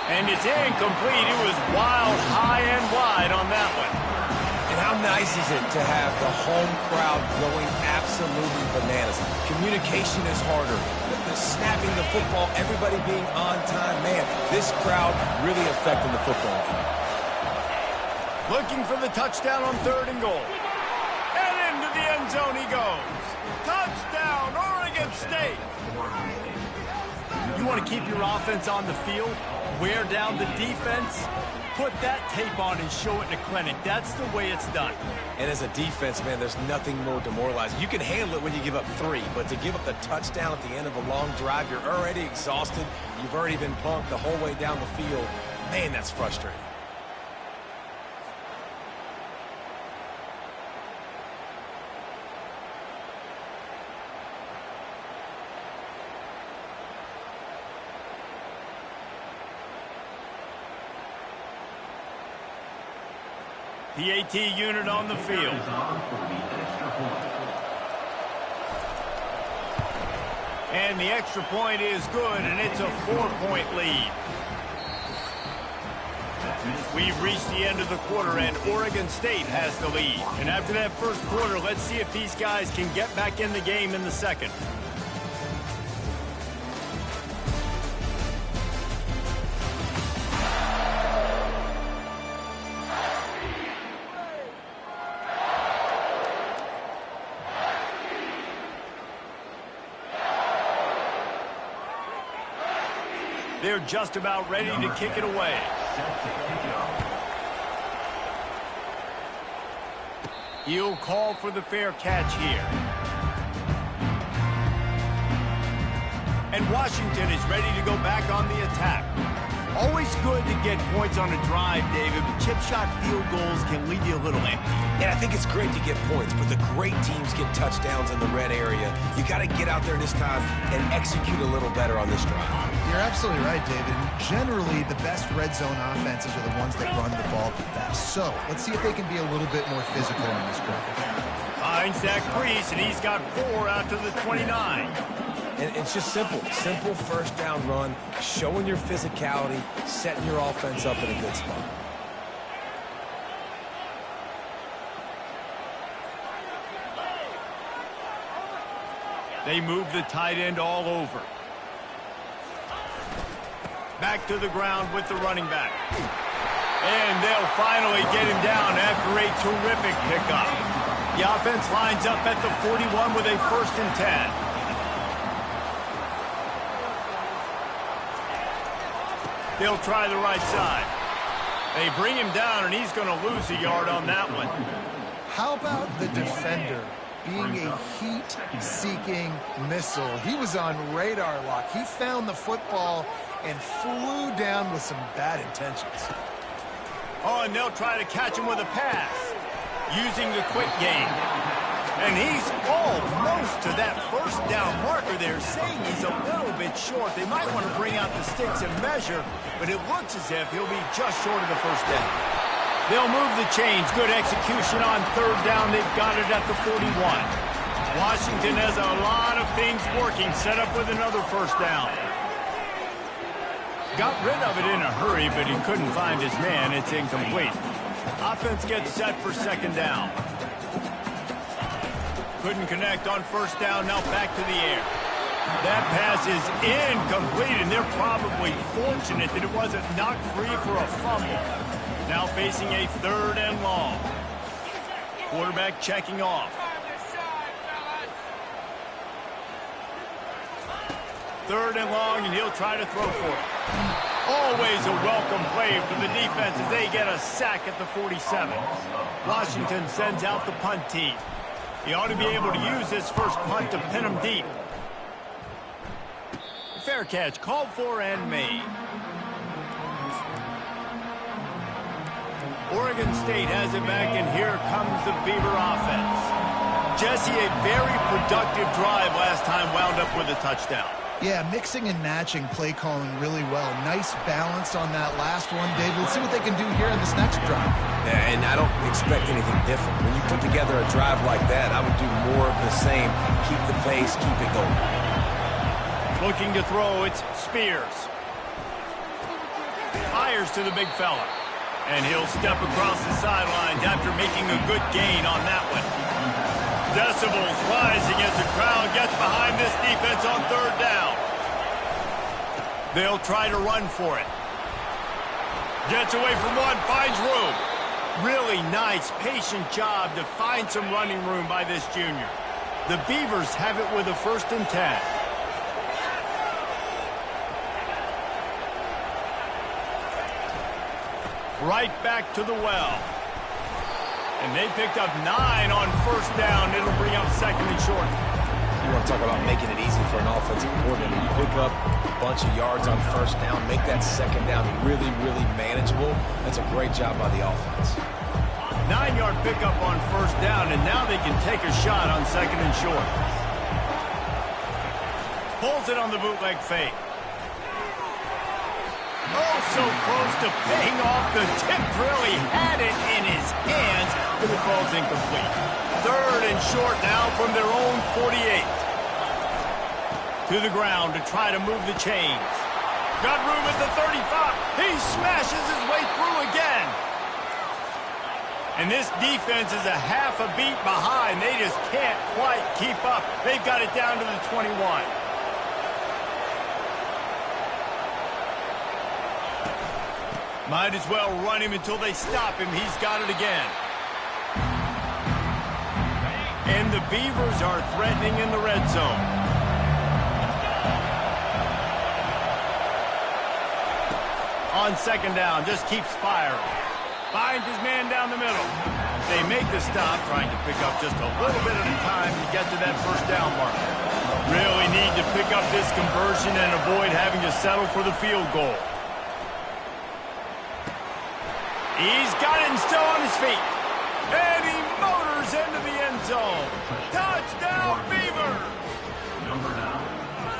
And it's incomplete. It was wild, high and wide on that one. And how nice is it to have the home crowd going absolutely bananas? Communication is harder. The snapping the football, everybody being on time. Man, this crowd really affecting the football. Looking for the touchdown on 3rd and goal. And into the end zone he goes. State. You want to keep your offense on the field, wear down the defense, put that tape on and show it in a clinic. That's the way it's done. And as a defense, man, there's nothing more demoralizing. You can handle it when you give up 3, but to give up the touchdown at the end of a long drive, you're already exhausted. You've already been punked the whole way down the field. Man, that's frustrating. PAT unit on the field. And the extra point is good, and it's a 4-point lead. We've reached the end of the quarter, and Oregon State has the lead. And after that first quarter, let's see if these guys can get back in the game in the second. They're just about ready to kick it away. He'll call for the fair catch here. And Washington is ready to go back on the attack. Always good to get points on a drive, David, but chip shot field goals can leave you a little empty. And I think it's great to get points, but the great teams get touchdowns in the red area. You got to get out there this time and execute a little better on this drive. You're absolutely right, David. Generally, the best red zone offenses are the ones that run the ball the best. So let's see if they can be a little bit more physical in this drive. Finds Zach Priest, and he's got 4 out to the 29. And it's just simple. Simple first down run, showing your physicality, setting your offense up in a good spot. They move the tight end all over. Back to the ground with the running back. And they'll finally get him down after a terrific pickup. The offense lines up at the 41 with a 1st and 10. They'll try the right side. They bring him down, and he's going to lose a yard on that one. How about the defender being a heat-seeking missile? He was on radar lock. He found the football and flew down with some bad intentions. Oh, and they'll try to catch him with a pass using the quick game. And he's almost to that first down marker there, saying he's a little bit short. They might want to bring out the sticks and measure, but it looks as if he'll be just short of the first down. They'll move the chains. Good execution on 3rd down. They've got it at the 41. Washington has a lot of things working. Set up with another first down. Got rid of it in a hurry, but he couldn't find his man. It's incomplete. Offense gets set for 2nd down. Couldn't connect on 1st down. Now back to the air. That pass is incomplete, and they're probably fortunate that it wasn't knocked free for a fumble. Now facing a 3rd and long. Quarterback checking off. 3rd and long, and he'll try to throw for it. Always a welcome play for the defense as they get a sack at the 47. Washington sends out the punt team. He ought to be able to use this first punt to pin him deep. Fair catch called for and made. Oregon State has it back, and here comes the Beaver offense. Jesse, a very productive drive last time, wound up with a touchdown. Yeah, mixing and matching play calling really well. Nice balance on that last one, David. Let's see what they can do here in this next drive. Yeah, and I don't expect anything different. When you put together a drive like that, I would do more of the same. Keep the pace, keep it going. Looking to throw, it's Spears. Fires to the big fella. And he'll step across the sidelines after making a good gain on that one. Decibels rising as the crowd gets behind this defense on 3rd down. They'll try to run for it. Gets away from one, finds room. Really nice, patient job to find some running room by this junior. The Beavers have it with a 1st and 10. Right back to the well. And they picked up 9 on 1st down. It'll bring up 2nd and short. You want to talk about making it easy for an offensive coordinator. You pick up a bunch of yards on 1st down, make that 2nd down really, really manageable. That's a great job by the offense. 9-yard pickup on 1st down, and now they can take a shot on 2nd and short. Pulls it on the bootleg fake. Oh, so close to paying off the tip. Really had it in his hands, but the ball's incomplete. 3rd and short now from their own 48. To the ground to try to move the chains. Got room at the 35. He smashes his way through again. And this defense is a half a beat behind. They just can't quite keep up. They've got it down to the 21. Might as well run him until they stop him. He's got it again. And the Beavers are threatening in the red zone. On 2nd down, just keeps firing. Finds his man down the middle. They make the stop, trying to pick up just a little bit at a time to get to that 1st down mark. Really need to pick up this conversion and avoid having to settle for the field goal. He's got it and still on his feet. And he motors into the end zone. Touchdown, Beavers!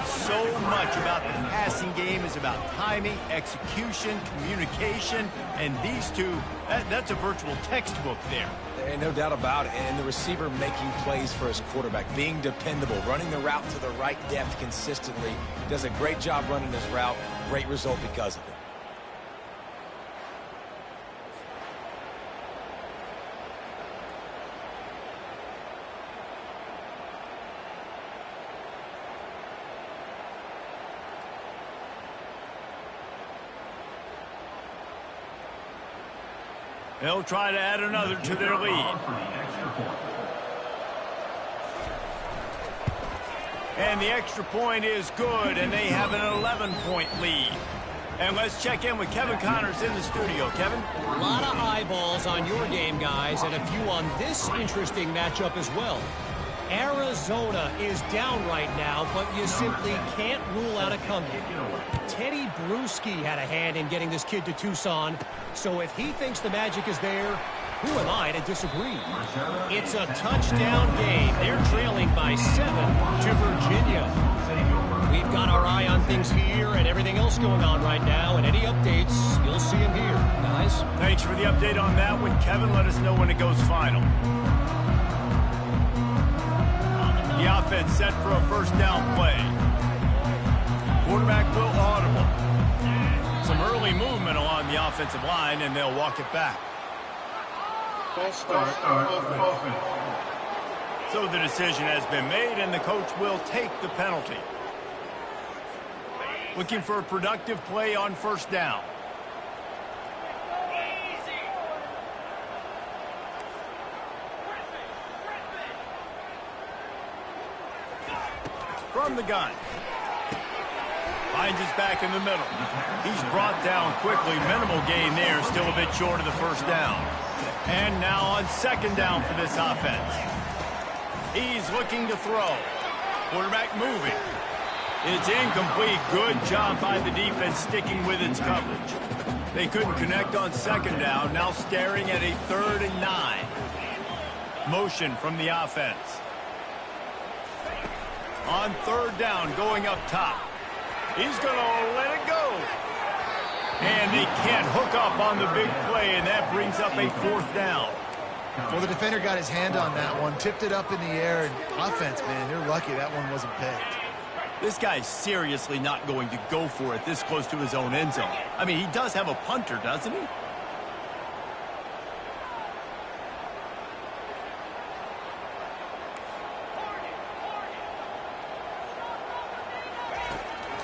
So much about the passing game is about timing, execution, communication, and these two, that's a virtual textbook there. And no doubt about it. And the receiver making plays for his quarterback, being dependable, running the route to the right depth consistently. Does a great job running his route. Great result because of it. They'll try to add another to their lead. And the extra point is good, and they have an 11-point lead. And let's check in with Kevin Connors in the studio. Kevin? A lot of eyeballs on your game, guys, and a few on this interesting matchup as well. Arizona is down right now, but you simply can't rule out a comeback. Teddy Bruschi had a hand in getting this kid to Tucson, so if he thinks the magic is there, who am I to disagree? It's a touchdown game. They're trailing by 7 to Virginia. We've got our eye on things here and everything else going on right now, and any updates, you'll see them here, guys. Thanks for the update on that one, Kevin. Let us know when it goes final. The offense set for a 1st down play. Quarterback will audible. Some early movement along the offensive line, and they'll walk it back. So the decision has been made, and the coach will take the penalty. Looking for a productive play on 1st down. From the gun. Finds his back in the middle. He's brought down quickly. Minimal gain there. Still a bit short of the 1st down. And now on 2nd down for this offense. He's looking to throw. Quarterback moving. It's incomplete. Good job by the defense sticking with its coverage. They couldn't connect on 2nd down. Now staring at a 3rd and 9. Motion from the offense. On 3rd down, going up top. He's going to let it go. And they can't hook up on the big play, and that brings up a 4th down. Well, the defender got his hand on that one, tipped it up in the air, and offense, man, they're lucky that one wasn't picked. This guy's seriously not going to go for it this close to his own end zone. I mean, he does have a punter, doesn't he?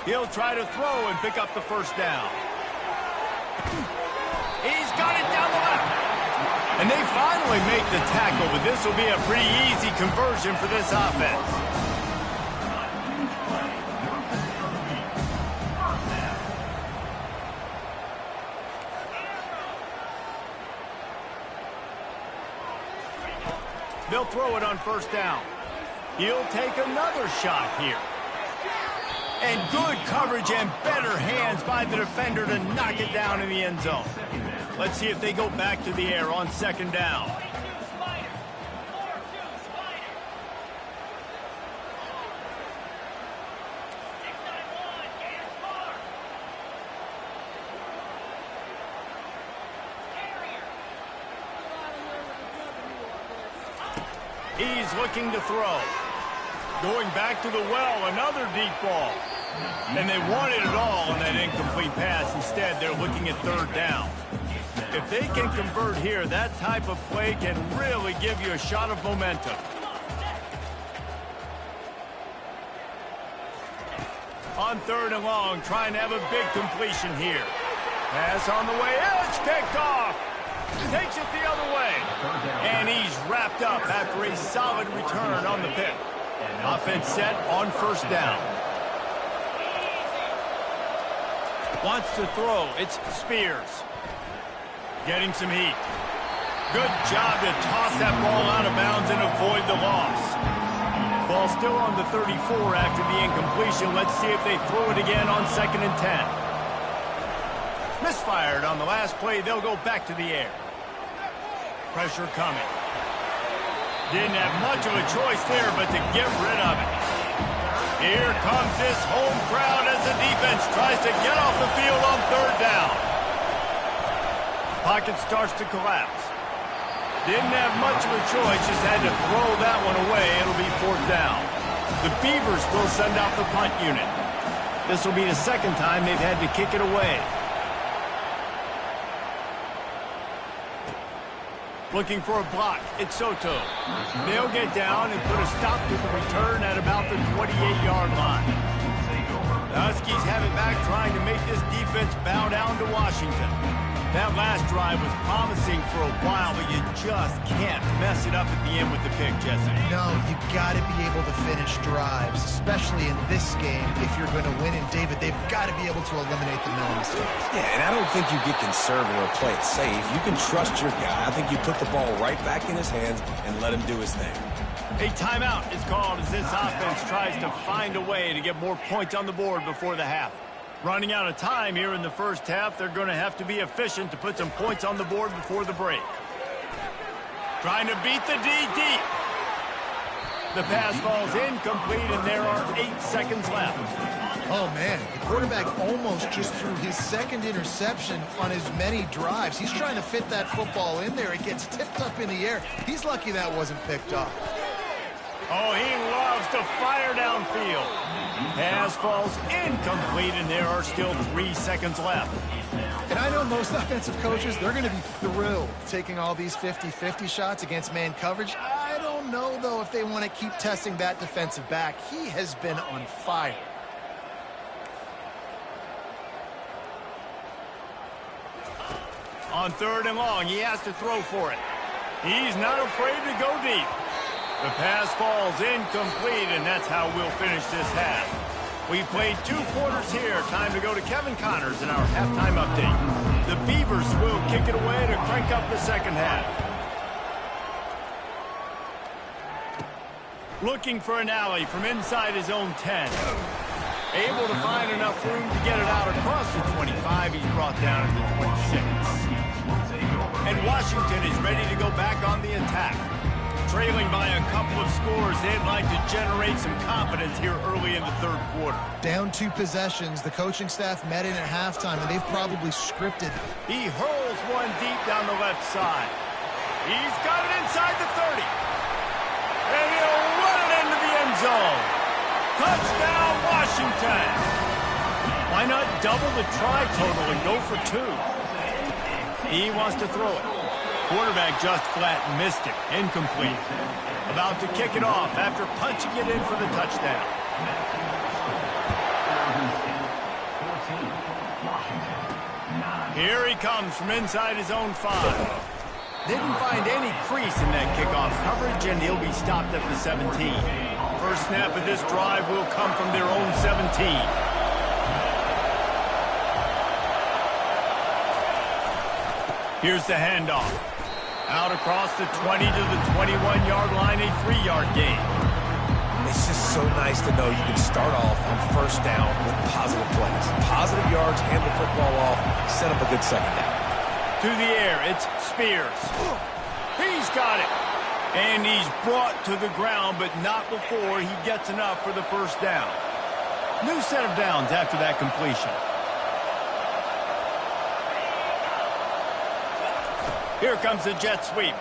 He'll try to throw and pick up the 1st down. He's got it down the left. And they finally make the tackle, but this will be a pretty easy conversion for this offense. They'll throw it on first down. He'll take another shot here. And good coverage and better hands by the defender to knock it down in the end zone. Let's see if they go back to the air on second down. He's looking to throw. Going back to the well, another deep ball. And they wanted it all on that incomplete pass. Instead, they're looking at third down. If they can convert here, that type of play can really give you a shot of momentum. On third and long, trying to have a big completion here. Pass on the way, it's picked off. Takes it the other way. And he's wrapped up after a solid return on the pick. Offense set on first down. Wants to throw. It's Spears. Getting some heat. Good job to toss that ball out of bounds and avoid the loss. Ball still on the 34 after the incompletion. Let's see if they throw it again on 2nd and 10. Misfired on the last play. They'll go back to the air. Pressure coming. Didn't have much of a choice there but to get rid of it. Here comes this home crowd as the defense tries to get off the field on third down. Pocket starts to collapse. Didn't have much of a choice, just had to throw that one away. It'll be fourth down. The Beavers will send out the punt unit. This will be the second time they've had to kick it away. Looking for a block. It's Soto. They'll get down and put a stop to the return at about the 28-yard line. The Huskies have it back, trying to make this defense bow down to Washington. That last drive was promising for a while, but you just can't mess it up at the end with the pick, Jesse. No, you got to be able to finish drives, especially in this game if you're going to win. And, David, they've got to be able to eliminate the mental mistakes. Yeah, and I don't think you get conservative or play it safe. You can trust your guy. I think you put the ball right back in his hands and let him do his thing. A timeout is called as this offense tries to find a way to get more points on the board before the half. Running out of time here in the first half, they're going to have to be efficient to put some points on the board before the break. Trying to beat the D deep. The pass falls incomplete, and there are 8 seconds left. Oh, man, the quarterback almost just threw his second interception on as many drives. He's trying to fit that football in there. It gets tipped up in the air. He's lucky that wasn't picked up. Oh, he loves to fire downfield. Pass falls incomplete, and there are still 3 seconds left. And I know most offensive coaches, they're going to be thrilled taking all these 50-50 shots against man coverage. I don't know, though, if they want to keep testing that defensive back. He has been on fire. On third and long, he has to throw for it. He's not afraid to go deep. The pass falls incomplete, and that's how we'll finish this half. We've played 2 quarters here. Time to go to Kevin Connors in our halftime update. The Beavers will kick it away to crank up the second half. Looking for an alley from inside his own 10. Able to find enough room to get it out across the 25. He's brought down to the 26. And Washington is ready to go back on the attack. Trailing by a couple of scores, they'd like to generate some confidence here early in the third quarter. Down 2 possessions, the coaching staff met in at halftime, and they've probably scripted. He hurls one deep down the left side. He's got it inside the 30. And he'll run it into the end zone. Touchdown, Washington. Why not double the try total and go for 2? He wants to throw it. Quarterback just flat missed it. Incomplete. About to kick it off after punching it in for the touchdown. Here he comes from inside his own 5. Didn't find any crease in that kickoff coverage, and he'll be stopped at the 17. First snap of this drive will come from their own 17. Here's the handoff. Out across the 20 to the 21-yard line, a 3-yard gain. It's just so nice to know you can start off on first down with positive plays. Positive yards, hand the football off, set up a good second down. To the air, it's Spears. He's got it. And he's brought to the ground, but not before he gets enough for the first down. New set of downs after that completion. Here comes the jet sweep.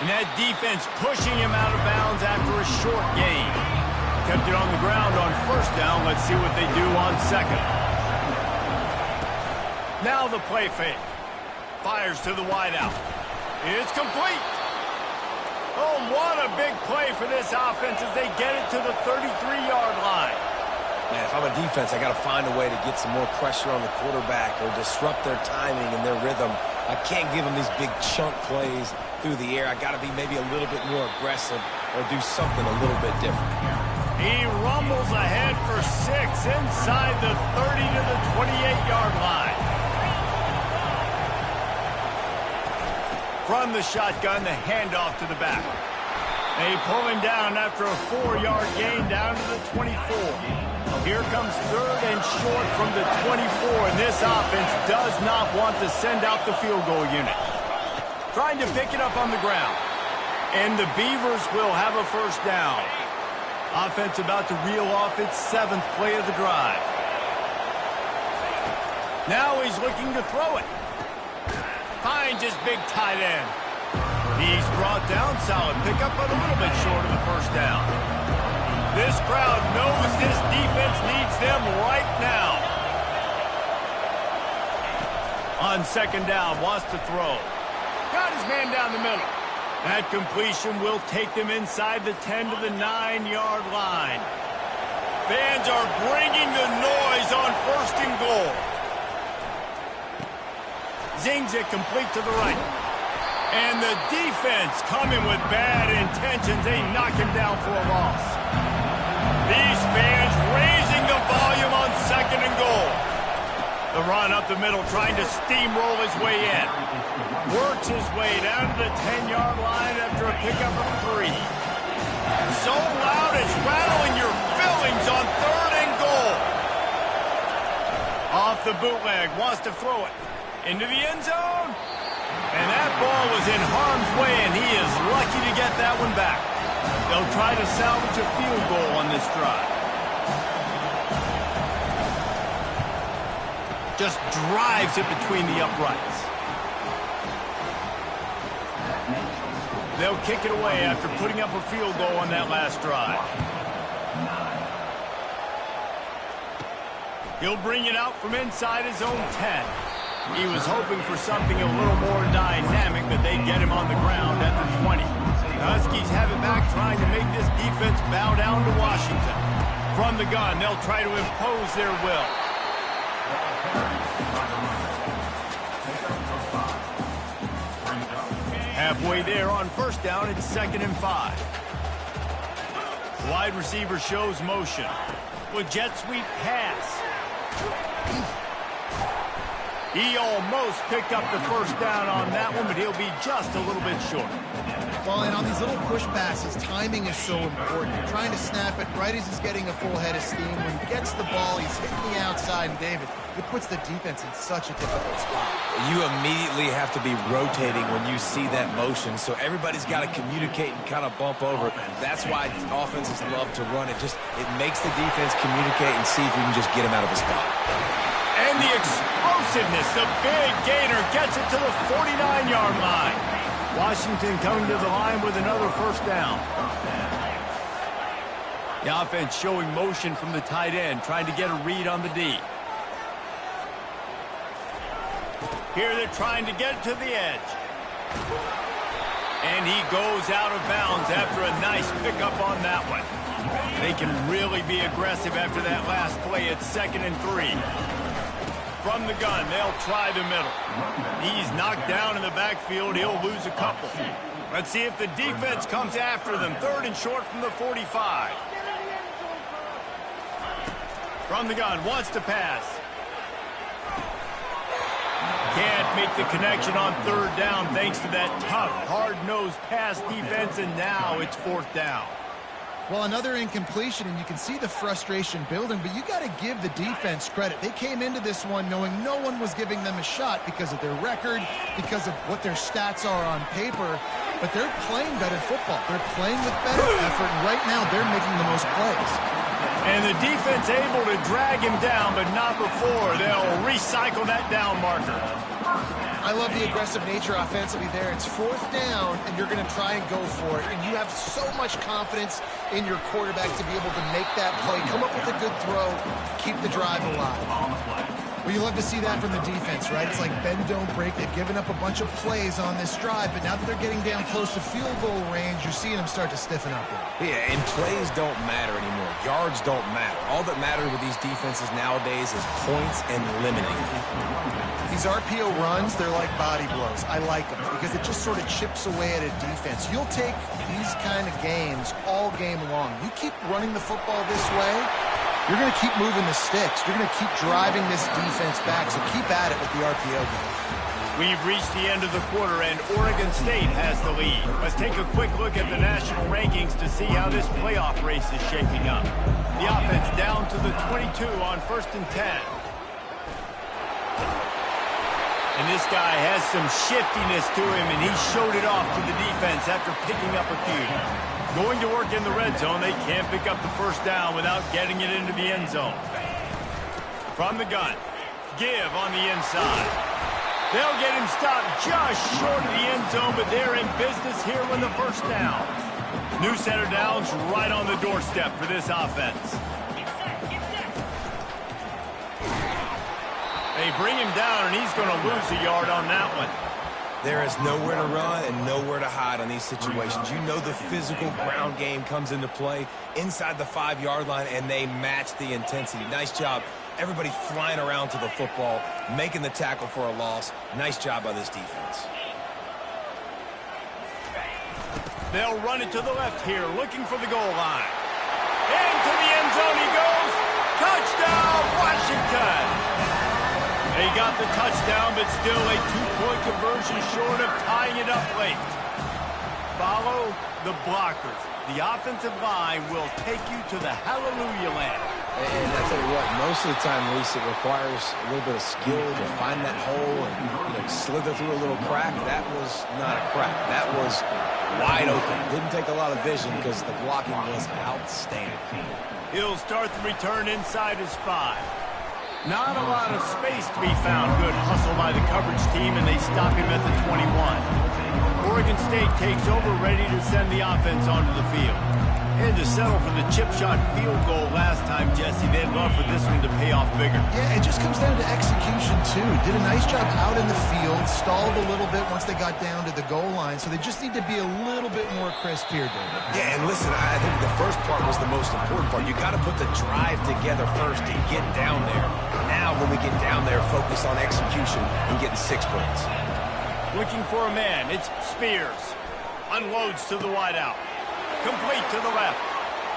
And that defense pushing him out of bounds after a short gain. Kept it on the ground on first down. Let's see what they do on second. Now the play fake. Fires to the wideout. It's complete. Oh, what a big play for this offense as they get it to the 33-yard line. Man, if I'm a defense, I got to find a way to get some more pressure on the quarterback or disrupt their timing and their rhythm. I can't give them these big chunk plays through the air. I got to be maybe a little bit more aggressive or do something a little bit different. He rumbles ahead for 6 inside the 30 to the 28-yard line. From the shotgun, the handoff to the back. They pull him down after a 4-yard gain down to the 24. Here comes third and short from the 24, and this offense does not want to send out the field goal unit. Trying to pick it up on the ground. And the Beavers will have a first down. Offense about to reel off its 7th play of the drive. Now he's looking to throw it. Finds his big tight end. He's brought down, solid pickup, but a little bit short of the first down. This crowd knows this defense needs them right now. On second down, wants to throw. Got his man down the middle. That completion will take them inside the 10 to the 9-yard line. Fans are bringing the noise on first and goal. Zings it complete to the right. And the defense coming with bad intentions. They knock him down for a loss. These fans raising the volume on second and goal. The run up the middle trying to steamroll his way in. Works his way down to the 10-yard line after a pickup of 3. So loud it's rattling your fillings on third and goal. Off the bootleg, wants to throw it. Into the end zone. And that ball was in harm's way, and he is lucky to get that one back. They'll try to salvage a field goal on this drive. Just drives it between the uprights. They'll kick it away after putting up a field goal on that last drive. He'll bring it out from inside his own 10. He was hoping for something a little more dynamic, but they get him on the ground at the 20. The Huskies have it back, trying to make this defense bow down to Washington. From the gun, they'll try to impose their will. Halfway there on first down, it's 2nd and 5. Wide receiver shows motion. With jet sweep pass. He almost picked up the first down on that one, but he'll be just a little bit short. Well, and on these little push passes, timing is so important. You're trying to snap it right as he's getting a full head of steam. When he gets the ball, he's hitting the outside, and David, it puts the defense in such a difficult spot. You immediately have to be rotating when you see that motion, so everybody's got to communicate and kind of bump over. That's why offenses love to run it. It makes the defense communicate and see if you can just get him out of a spot. And the explosiveness, the big gainer gets it to the 49-yard line. Washington coming to the line with another first down. The offense showing motion from the tight end, trying to get a read on the D. Here they're trying to get it to the edge. And he goes out of bounds after a nice pickup on that one. They can really be aggressive after that last play at 2nd and 3. From the gun, they'll try the middle. He's knocked down in the backfield. He'll lose a couple. Let's see if the defense comes after them. 3rd and short from the 45. From the gun, wants to pass. Can't make the connection on 3rd down thanks to that tough, hard-nosed pass defense, and now it's 4th down. Well, another incompletion, and you can see the frustration building, but you got to give the defense credit. They came into this one knowing no one was giving them a shot because of their record, because of what their stats are on paper, but they're playing better football. They're playing with better effort, and right now they're making the most plays. And the defense able to drag him down, but not before. They'll recycle that down marker. I love the aggressive nature offensively there. It's 4th down, and you're going to try and go for it. And you have so much confidence in your quarterback to be able to make that play, come up with a good throw, keep the drive alive. Well, you love to see that from the defense, right? It's like bend, don't break. They've given up a bunch of plays on this drive, but now that they're getting down close to field goal range, you're seeing them start to stiffen up here. Yeah, and plays don't matter anymore. Yards don't matter. All that matters with these defenses nowadays is points and limiting. These RPO runs, they're like body blows. I like them because it just sort of chips away at a defense. You'll take these kind of games all game long. You keep running the football this way, you're going to keep moving the sticks. You're going to keep driving this defense back, so keep at it with the RPO game. We've reached the end of the quarter, and Oregon State has the lead. Let's take a quick look at the national rankings to see how this playoff race is shaping up. The offense down to the 22 on 1st and 10. And this guy has some shiftiness to him, and he showed it off to the defense after picking up a few. Going to work in the red zone, they can't pick up the 1st down without getting it into the end zone. From the gun, give on the inside. They'll get him stopped just short of the end zone, but they're in business here with the 1st down. New center downs right on the doorstep for this offense. They bring him down, and he's going to lose a yard on that one. There is nowhere to run and nowhere to hide on these situations. You know the physical ground game comes into play inside the 5-yard line, and they match the intensity. Nice job. Everybody flying around to the football, making the tackle for a loss. Nice job by this defense. They'll run it to the left here, looking for the goal line. Into the end zone he goes. Touchdown, Washington! They got the touchdown, but still a 2-point conversion short of tying it up late. Follow the blockers. The offensive line will take you to the hallelujah land. And I tell you what, most of the time, Reese, it requires a little bit of skill to find that hole and slither through a little crack. That was not a crack. That was wide open. Didn't take a lot of vision because the blocking was outstanding. He'll start the return inside his 5. Not a lot of space to be found. Good hustle by the coverage team, and they stop him at the 21. Oregon State takes over, ready to send the offense onto the field. Had to settle for the chip shot field goal last time, Jesse. They'd love for this one to pay off bigger. Yeah, it just comes down to execution, too. Did a nice job out in the field, stalled a little bit once they got down to the goal line, so they just need to be a little bit more crisp here, David. Yeah, and listen, I think the first part was the most important part. You got to put the drive together first to get down there. Now, when we get down there, focus on execution and getting 6 points. Looking for a man. It's Spears. Unloads to the wideout. Complete to the left.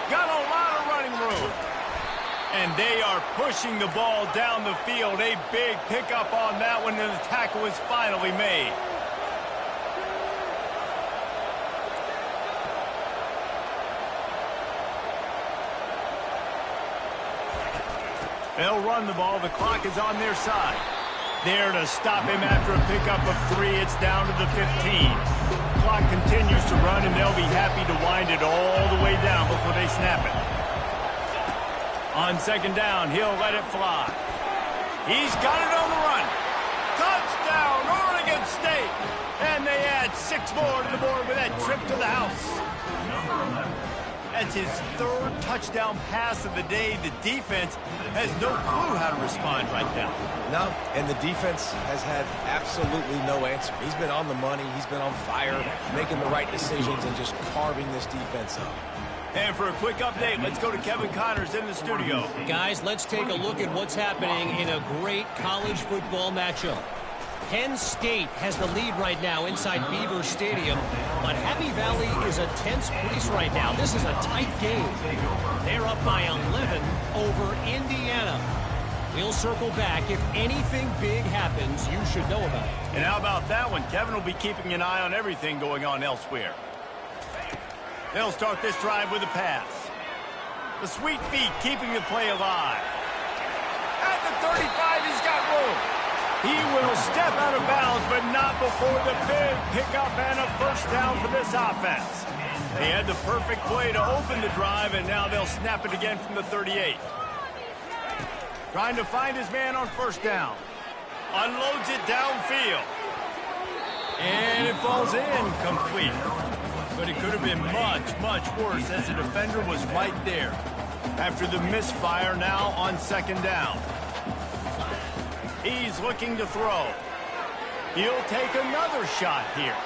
Got a lot of running room. And they are pushing the ball down the field. A big pickup on that one, and the tackle is finally made. They'll run the ball. The clock is on their side. There to stop him after a pickup of 3. It's down to the 15. Clock continues to run, and they'll be happy to wind it all the way down before they snap it. On 2nd down, he'll let it fly. He's got it on the run. Touchdown, Oregon State! And they add 6 more to the board with that trip to the house. That's his 3rd touchdown pass of the day. The defense has no clue how to respond right now. No, and the defense has had absolutely no answer. He's been on the money. He's been on fire, making the right decisions and just carving this defense up. And for a quick update, let's go to Kevin Connors in the studio. Guys, let's take a look at what's happening in a great college football matchup. Penn State has the lead right now inside Beaver Stadium, but Happy Valley is a tense place right now. This is a tight game. They're up by 11 over Indiana. We'll circle back. If anything big happens, you should know about it. And how about that one? Kevin will be keeping an eye on everything going on elsewhere. They'll start this drive with a pass. The sweet feet keeping the play alive. At the 35, he's got room. He will step out of bounds, but not before the big pickup and a first down for this offense. They had the perfect play to open the drive, and now they'll snap it again from the 38. Trying to find his man on first down. Unloads it downfield. And it falls in complete. But it could have been much, much worse as the defender was right there. After the misfire, now on second down. He's looking to throw. He'll take another shot here.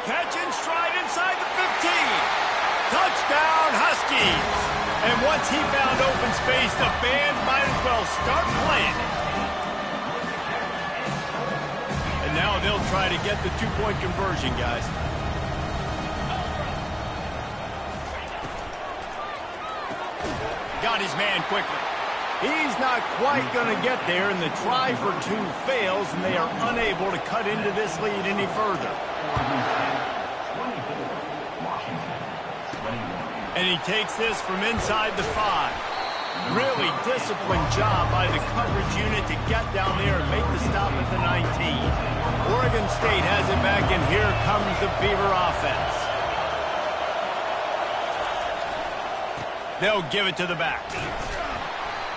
Catch and stride inside the 15. Touchdown, Huskies. And once he found open space, the band might as well start playing. And now they'll try to get the two-point conversion, guys. Got his man quickly. He's not quite going to get there, and the try for two fails, and they are unable to cut into this lead any further. And he takes this from inside the 5. Really disciplined job by the coverage unit to get down there and make the stop at the 19. Oregon State has it back, and here comes the Beaver offense. They'll give it to the back.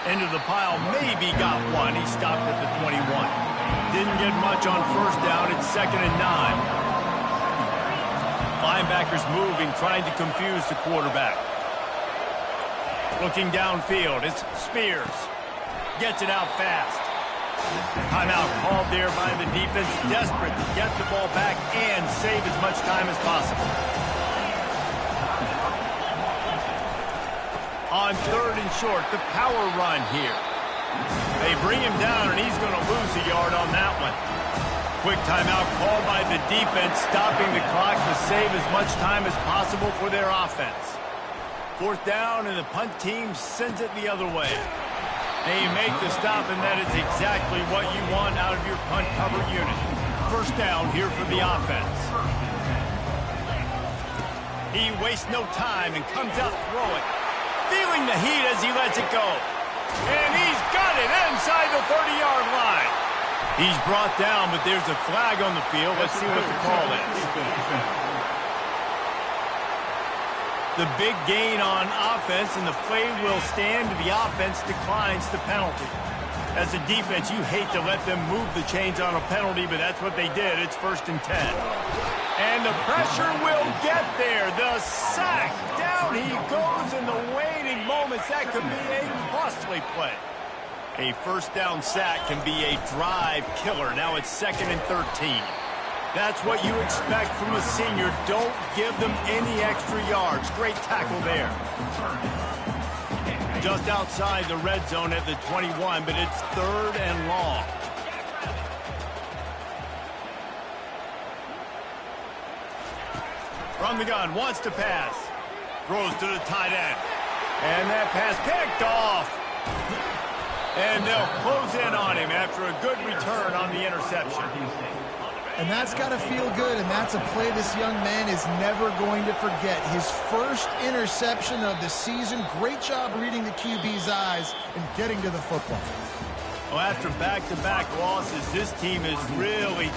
Into the pile, maybe got one. He stopped at the 21. Didn't get much on first down. It's 2nd and 9. Linebackers moving, trying to confuse the quarterback. Looking downfield, it's Spears. Gets it out fast. Timeout called there by the defense, desperate to get the ball back and save as much time as possible. On 3rd and short, the power run here. They bring him down, and he's going to lose a yard on that one. Quick timeout called by the defense, stopping the clock to save as much time as possible for their offense. 4th down, and the punt team sends it the other way. They make the stop, and that is exactly what you want out of your punt cover unit. First down here for the offense. He wastes no time and comes out throwing. Feeling the heat as he lets it go. And he's got it inside the 30-yard line. He's brought down, but there's a flag on the field. Let's see what the call is. The big gain on offense, and the play will stand. The offense declines the penalty. As a defense, you hate to let them move the chains on a penalty, but that's what they did. It's 1st and 10. And the pressure will get there. The sack. Down he goes in the waning moments. That could be a costly play. A first down sack can be a drive killer. Now it's 2nd and 13. That's what you expect from a senior. Don't give them any extra yards. Great tackle there. Just outside the red zone at the 21, but it's 3rd and long. From the gun, wants to pass. Throws to the tight end. And that pass picked off. And they'll close in on him after a good return on the interception. And that's got to feel good, and that's a play this young man is never going to forget. His first interception of the season. Great job reading the QB's eyes and getting to the football. Well, after back-to-back losses, this team is really